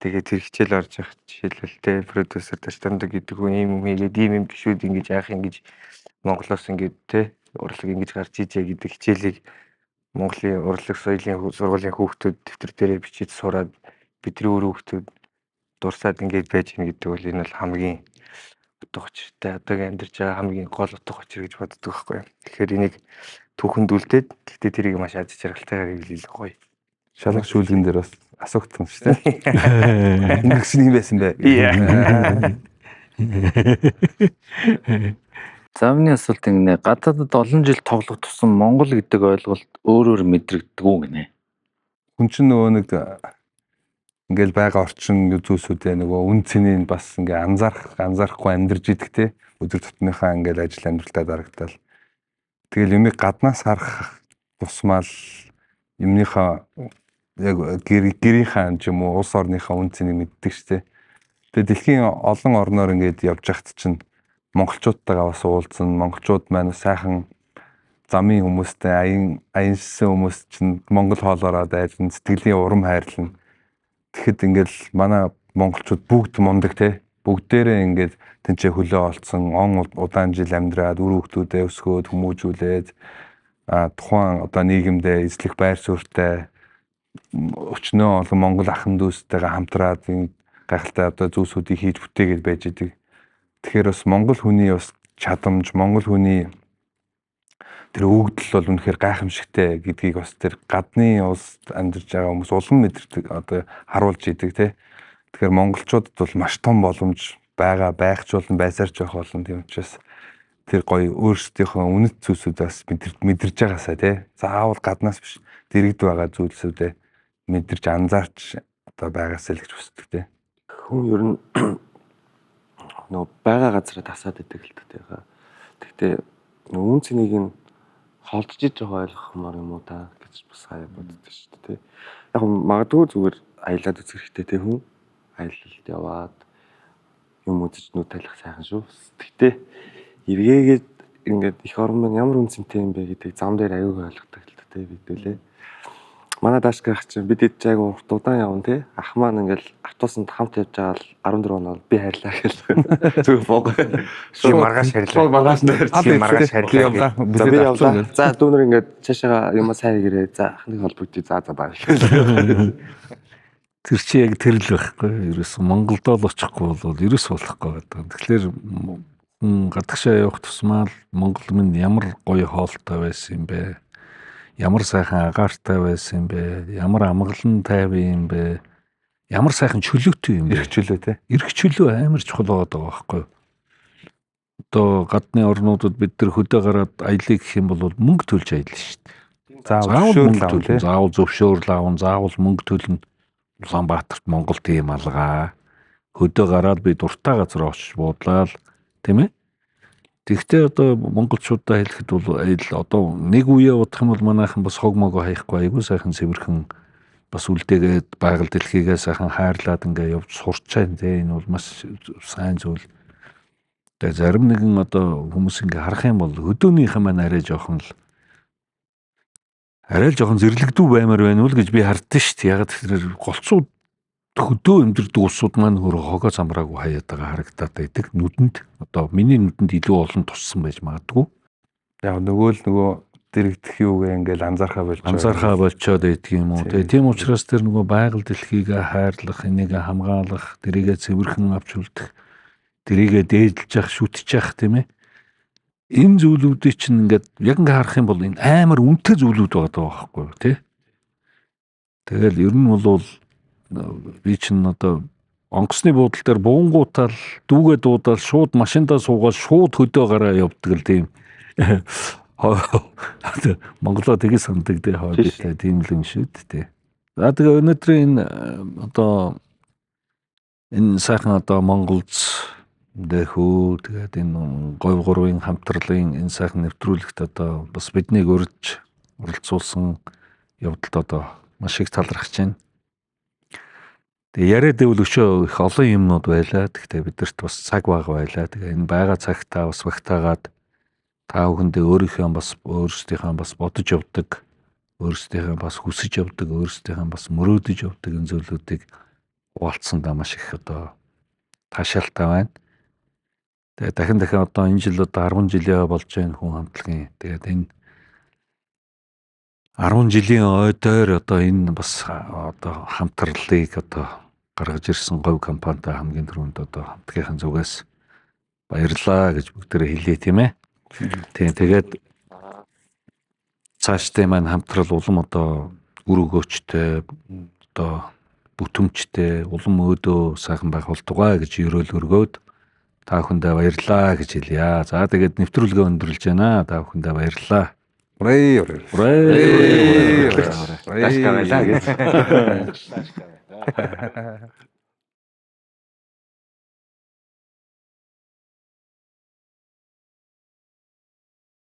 Тэгээд тэр хичээл орж явах жишээлбэл те продюсер таштамдаг гэдэг хүн ийм юм хийгээд ийм юм гişүүд ингэж яах ингэж Монголоос ингээд те урлаг ингэж гарч ижээ гэдэг хичээлийг Монголын урлаг соёлын сургуулийн хүүхдүүд дэвтэр дээрээ бичиж сураад бидний өөр хүүхдүүд дурсаад ингээд байж гин гэдэг бол энэ бол хамгийн утга учиртай одоогийн амьдарч байгаа хамгийн гол утга учир гэж боддог байхгүй юу. Тэгэхээр энийг түүхэнд үлдээд гэхдээ тэрийг маш аз жаргалтайгаар хийвэл гоё. Шалгах шүүлгэн дээр бас асуугдсан шүү дээ. Ингэсэн юм байсан бэ? За миний асуулт ингэ гадаадд олон жил тоглох тусам Монгол гэдэг ойлголт өөрөөр мэдрэгддэг үү гинэ. Хүн чинь нөгөө нэг ингээл байгаа орчин зүйлсүүдээ нөгөө үн цэнийг бас ингээ анзаарахгүй амьдарч идэх те өдөр тутмынхаа ингээл ажил амьдралтаа дарагдтал. Тэгэл юмыг гаднаас харах тусмал юмныхаа яг гэрийнхаа ч юм уу улс орныхаа үн цэнийг мэддэг штэ. Тэгээ дэлхийн олон орноор ингээд явж хахт чинь монголчуудтайгаа бас уулзсан. Монголчууд маань сайхан замын хүмүүстэй аяншсан хүмүүс чинь монгол хоолоороо дайрсан сэтгэлийн урам хайрлна. Тэгэхэд ингээл манай монголчууд бүгд мундаг те. Бүгдээрээ ингээд тэнцээ хөлөө олцсон, он удаан жил амьдраад үр хүүхдүүдээ өсгөөд хүмүүжүүлээд тухайн одоо нийгэмдээ эзлэх байр суурьтай өчнөө олон монгол ахын дүүстэйгээ хамтраад гайхалтай одоо зүйлсүүдийг хийж бүтээгээд байж идэг. Тэгэхээр бас монгол хүний бас чадамж, монгол хүний тэр өгдөл бол үнэхээр гайхамшигтай гэдгийг бас тэр гадны улсад амьдарч байгаа хүмүүс улам мэдэрдэг одоо харуулж идэг те. Тэгэхээр монголчуудад бол маш том боломж байх ч болон байсаарч байх болно. Тийм учраас тэр гоё өөрсдийнхөө үнэт зүйлсүүдээс мэдэрж байгаасаа те. Заавал гаднаас биш дэрэгд байгаа зүйлсүүдээ мэдэрч анзаарч одоо байгаасаа л гэж хүсдэг те. Хүн ер нь нөгөө байгаа газараа тасаад идэг л дээ. Гэхдээ нөгөө үн цэнийг нь холдож иж байгаа ойлгохмаар юм уу та гэж бас хаяа боддог шүү дээ. Яг магадгүй зүгээр аялаад үзэх хэрэгтэй те хүн. Аялалд яваад юм үзэж нүд талих сайхан шүү. Гэхдээ эргээгээд ингээд их орн маань ямар үн цэнтэй юм бэ гэдгийг зам дээр аюугаа ойлгодог л дээ бидүүлээ. Манай дааш гэх чинь бид хэд жайг урт удаан явна те. Ах маань ингээл автобусанд хамт явж байгаа л 14 оноо би хайрлаа гэл. Зүгээр бог. Шууд маргааш хайрлаа. Шууд маргааш хайрлаа. За би явлаа. За дүүнэр ингээд цаашаа юм сайн гэрээ. За ахныг холбогдъё. За баг. Тэр чи яг тэр л байхгүй. Ерөөс Монголд л очихгүй бол ерөөс болохгүй байдаг. Тэгэхээр гадагшаа явах тусмаа л Монгол минь ямар гоё хоолтой байсан юм бэ? Ямар сайхан агаартай байсан юм бэ? Ямар амгалан тайван юм бэ? Ямар сайхан чөлөөтэй юм бэ? Ирэх чөлөө те. Ирэх чөлөө амар чухал байгаа байхгүй. Одоо гадны орнуудад бид нар хөдөө гараад аялыг гэх юм бол мөнгө төлж аялна шүү дээ. Заавал зөвшөөрөл авна, заавал мөнгө төлнө. Улаанбаатарт Монголд ийм алгаа. Хөдөө гараад би дуртай газар очиж буудлаа л тийм ээ. Тэгвэл одоо монголчуудаа хэлэхэд бол одоо нэг үеэ бодох юм бол манайхан бас хог могоо хаяхгүй айгүй сайхан цэвэрхэн бас үлдээгээд байгаль дэлхийгээ сайхан хайрлаад ингээ явж сурчаа энэ бол маш сайн зүйл. Тэгээ зарим нэгэн одоо хүмүүс ингээ харах юм бол хөдөөнийхэн маань арай жоохон зэрлэгдүү баймаар байна уу гэж би хардсан шүү дээ. Яг тэр голцууд хөдөө амьдэрдэг улсууд маань хөрө хогоо замраагүй хаяад байгаа харагдаад байдаг. Нүдэнд одоо миний нүдэнд илүү олон туссан байж магадгүй. Яг нөгөө дэрэгдэх юугээ ингээл анзаархаа болчоод байдаг юм уу. Тэгээ тийм учраас тэр нөгөө байгаль дэлхийгээ хайрлах, энийг хамгаалах, тэрийгэ цэвэрхэн авч үлдэх, тэрийгэ дээдлж явах, шүтж явах тийм ээ. энэ зүйлүүдийг чинь ингээд яг ингээ харах юм бол энэ амар үнэтэй зүйлүүд байгаа байхгүй юу тий. Тэгэл ер нь бол би чинь одоо онгоцны буудлын дээр буунгуутаал дүүгээ дуудаал шууд машиндаа суугаад шууд хөдөө гараа явдаг л тийм Монголоо тгий сандаг дээ хойдтой тийм л юм шүү дээ. За тэгээ өнөөдрийн одоо энэ сайхан одоо Монголц дэхүү тэгээд энэ говь гурвын хамтралын энэ сайхан нэвтрүүлэгт одоо бас биднийг урьж оролцуулсан явдалд одоо маш их талархаж байна. Тэгээ яриад байвал өшөө их олон юмнууд байлаа. Гэхдээ бидэрт бас цаг бага байлаа. Тэгээ энэ байгаа цагтаа бас багтаагаад та бүхэндээ өөрийнхөө бас өөрсдийнхөө бас бодож явдаг, өөрсдийнхөө бас хүсэж явдаг, өөрсдийнхөө бас мөрөөдөж явдаг энэ зүйлүүдийг хуваалцсандаа маш их одоо таашаалтай байна. Тэгээ дахин одоо энэ жил одоо 10 жилээ болж байна хүн хамтлагийн. Тэгээд энэ 10 жилийн ойдоор одоо энэ бас одоо хамтралыг одоо гаргаж ирсэн говь компанитай хамгийн түрүүнд одоо хамтлагийн зүгээс баярлалаа гэж бүгдээрээ хэлье тийм ээ. Тийм тэгээд цаашдаа маань хамтрал улам одоо үр өгөөчтэй одоо бүтэмжтэй улам өөдөө сайхан байх болтугай гэж ерөөл өргөөд та бүхэндээ баярлалаа гэж хэлье. За тэгээд нэвтрүүлгээ өндөрлж байна. Та бүхэндээ баярлалаа. Урай. Ашгаа байлаа гэж.